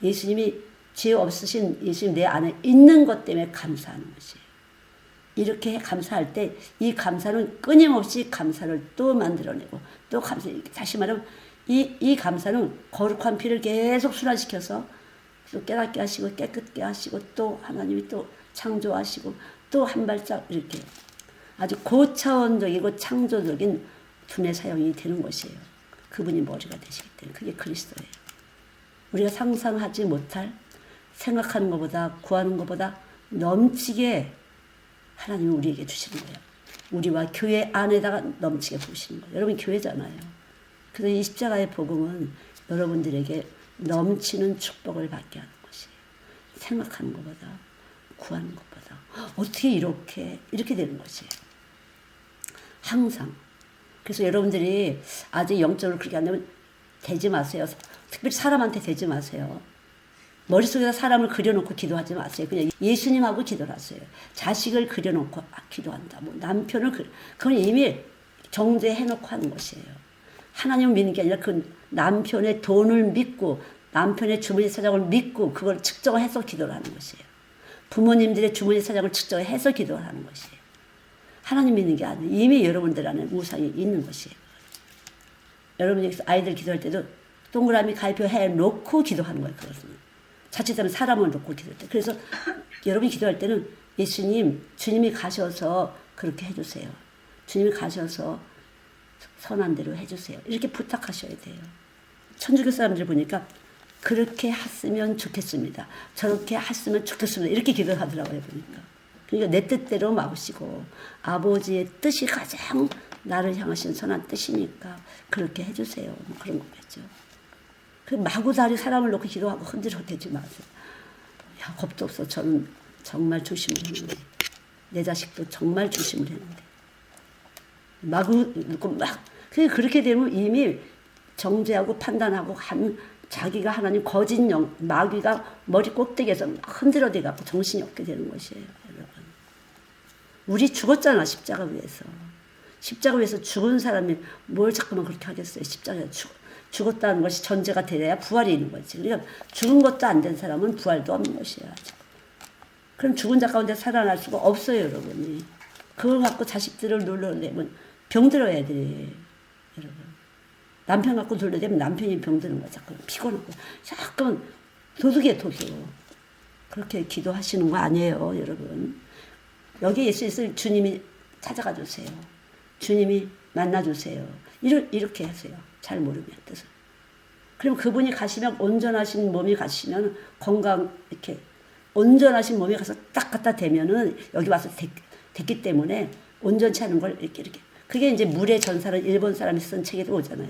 예수님이 죄 없으신 예수님 내 안에 있는 것 때문에 감사하는 것이에요. 이렇게 감사할 때 이 감사는 끊임없이 감사를 또 만들어내고 또 감사, 다시 말하면 이 감사는 거룩한 피를 계속 순환시켜서 또 깨닫게 하시고 깨끗게 하시고 또 하나님이 또 창조하시고 또 한 발짝 이렇게 아주 고차원적이고 창조적인 두뇌 사용이 되는 것이에요. 그분이 머리가 되시기 때문에 그게 그리스도예요. 우리가 상상하지 못할 생각하는 것보다 구하는 것보다 넘치게 하나님은 우리에게 주시는 거예요. 우리와 교회 안에다가 넘치게 부으시는 거예요. 여러분 교회잖아요. 그래서 이 십자가의 복음은 여러분들에게 넘치는 축복을 받게 하는 것이에요. 생각하는 것보다 구하는 것보다 어떻게 이렇게 되는 것이에요. 항상. 그래서 여러분들이 아직 영적으로 그렇게 안 되면 되지 마세요. 특별히 사람한테 되지 마세요. 머릿속에다 사람을 그려놓고 기도하지 마세요. 그냥 예수님하고 기도를 하세요. 자식을 그려놓고 기도한다. 뭐 남편을 그건 이미 정죄해놓고 하는 것이에요. 하나님을 믿는 게 아니라 그 남편의 돈을 믿고 남편의 주머니 사정을 믿고 그걸 측정해서 기도를 하는 것이에요. 부모님들의 주머니 사정을 측정해서 기도를 하는 것이에요. 하나님 믿는 게 아니에요. 이미 여러분들 안에 우상이 있는 것이에요. 여러분이 아이들 기도할 때도 동그라미 가위표 해놓고 기도하는 거예요. 그것은. 자칫하면 사람을 놓고 기도할 때. 그래서 여러분이 기도할 때는 예수님, 주님이 가셔서 그렇게 해주세요. 주님이 가셔서 선한 대로 해주세요. 이렇게 부탁하셔야 돼요. 천주교 사람들 보니까 그렇게 했으면 좋겠습니다. 저렇게 했으면 좋겠습니다. 이렇게 기도하더라고요. 보니까. 그러니까 내 뜻대로 막으시고 아버지의 뜻이 가장 나를 향하신 선한 뜻이니까 그렇게 해주세요. 뭐 그런 거겠죠. 그 마구다리 사람을 놓고 기도하고 흔들어대지 마세요. 야, 겁도 없어. 저는 정말 조심을 했는데 내 자식도 정말 조심을 했는데 마구 놓고 막 그렇게 되면 이미 정죄하고 판단하고 한 자기가 하나님 거짓 영 마귀가 머리 꼭대기에서 흔들어대 갖고 정신이 없게 되는 것이에요. 여러분. 우리 죽었잖아. 십자가 위에서. 십자가 위에서 죽은 사람이 뭘 자꾸만 그렇게 하겠어요. 십자가에서 죽었다는 것이 전제가 돼야 부활이 있는 거지. 그러니까 죽은 것도 안 된 사람은 부활도 없는 것이에요. 그럼 죽은 자 가운데 살아날 수가 없어요. 여러분이. 그걸 갖고 자식들을 눌러내면 병들어야 돼. 여러분. 남편 갖고 둘러대면 남편이 병드는 거야. 자꾸 피곤하고. 자꾸만 도둑이에요. 도둑. 그렇게 기도하시는 거 아니에요. 여러분. 여기 예수에서 주님이 찾아가 주세요. 주님이 만나주세요. 이렇게 하세요. 잘 모르면 뜻을. 그럼 그분이 가시면 온전하신 몸이 가시면 건강 이렇게 온전하신 몸이 가서 딱 갖다 대면은 여기 와서 됐기 때문에 온전치 않은 걸 이렇게 그게 이제 물의 전사를 일본 사람이 쓴 책에도 오잖아요.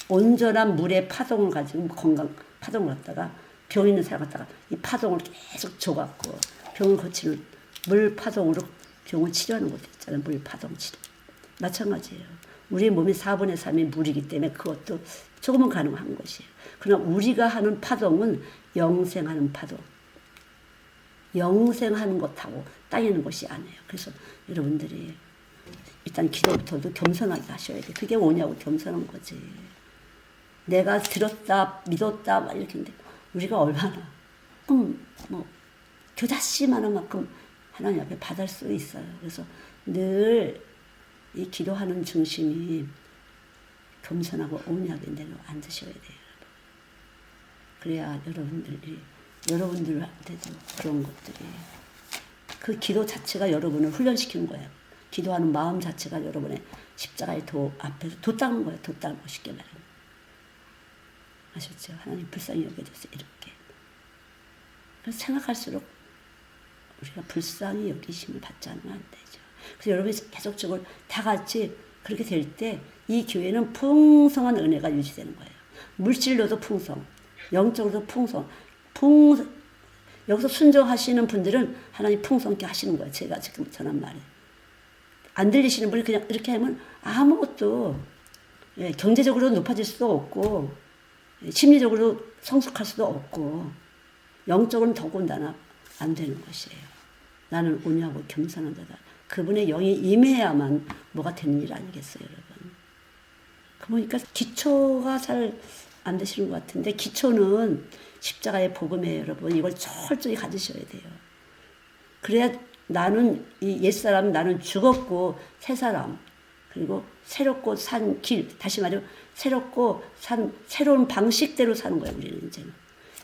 온전한 물의 파동을 가지고 건강 파동을 갖다가 병 있는 사람 갖다가 이 파동을 계속 줘갖고 병을 고치는 물 파동으로 병을 치료하는 것도 있잖아요. 물 파동 치료. 마찬가지예요. 우리 몸이 4분의 3이 물이기 때문에 그것도 조금은 가능한 것이에요. 그러나 우리가 하는 파동은 영생하는 파동. 영생하는 것하고 따이는 것이 아니에요. 그래서 여러분들이 일단 기도부터도 겸손하게 하셔야 돼요. 그게 뭐냐고 겸손한 거지. 내가 들었다, 믿었다, 막 이렇게 했는데, 우리가 얼마나, 뭐, 교자씨만한 만큼 하나님 앞에 받을 수 있어요. 그래서 늘 이 기도하는 중심이 겸손하고 온유하게 내려 앉으셔야 돼요. 그래야 여러분들한테도 그런 것들이, 그 기도 자체가 여러분을 훈련시키는 거예요. 기도하는 마음 자체가 여러분의 십자가의 도 앞에서 도 닦는 거예요. 도 닦는 거 쉽게 말하면. 아셨죠? 하나님 불쌍히 여겨주세요. 이렇게. 그래서 생각할수록 우리가 불쌍히 여기심을 받지 않으면 안 되죠. 그래서 여러분이 계속적으로 다 같이 그렇게 될 때 이 교회는 풍성한 은혜가 유지되는 거예요. 물질로도 풍성, 영적으로도 풍성. 여기서 순종하시는 분들은 하나님 풍성케 하시는 거예요. 제가 지금 전한 말에. 안 들리시는 분이 그냥 이렇게 하면 아무것도 경제적으로 높아질 수도 없고 심리적으로 성숙할 수도 없고 영적으로는 더군다나 안 되는 것이에요. 나는 온유하고 겸손한 자다. 그분의 영이 임해야만 뭐가 되는 일 아니겠어요, 여러분. 그러니까 기초가 잘 안 되시는 것 같은데 기초는 십자가의 복음이에요, 여러분. 이걸 철저히 가지셔야 돼요. 그래야 나는 이 옛사람, 나는 죽었고 새 사람, 그리고 새롭고 산 길, 다시 말해 새롭고 산 새로운 방식대로 사는 거예요. 우리는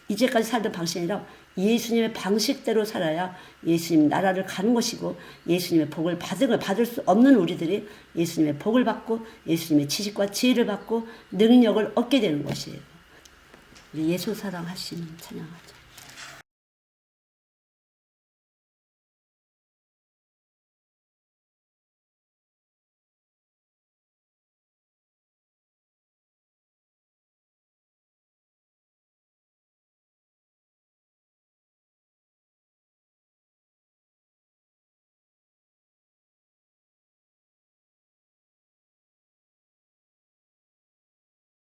이제까지 살던 방식이 아니라 예수님의 방식대로 살아야 예수님 나라를 가는 것이고, 예수님의 복을 받을 수 없는 우리들이 예수님의 복을 받고 예수님의 지식과 지혜를 받고 능력을 얻게 되는 것이에요. 우리 예수 사랑하시는 찬양하죠.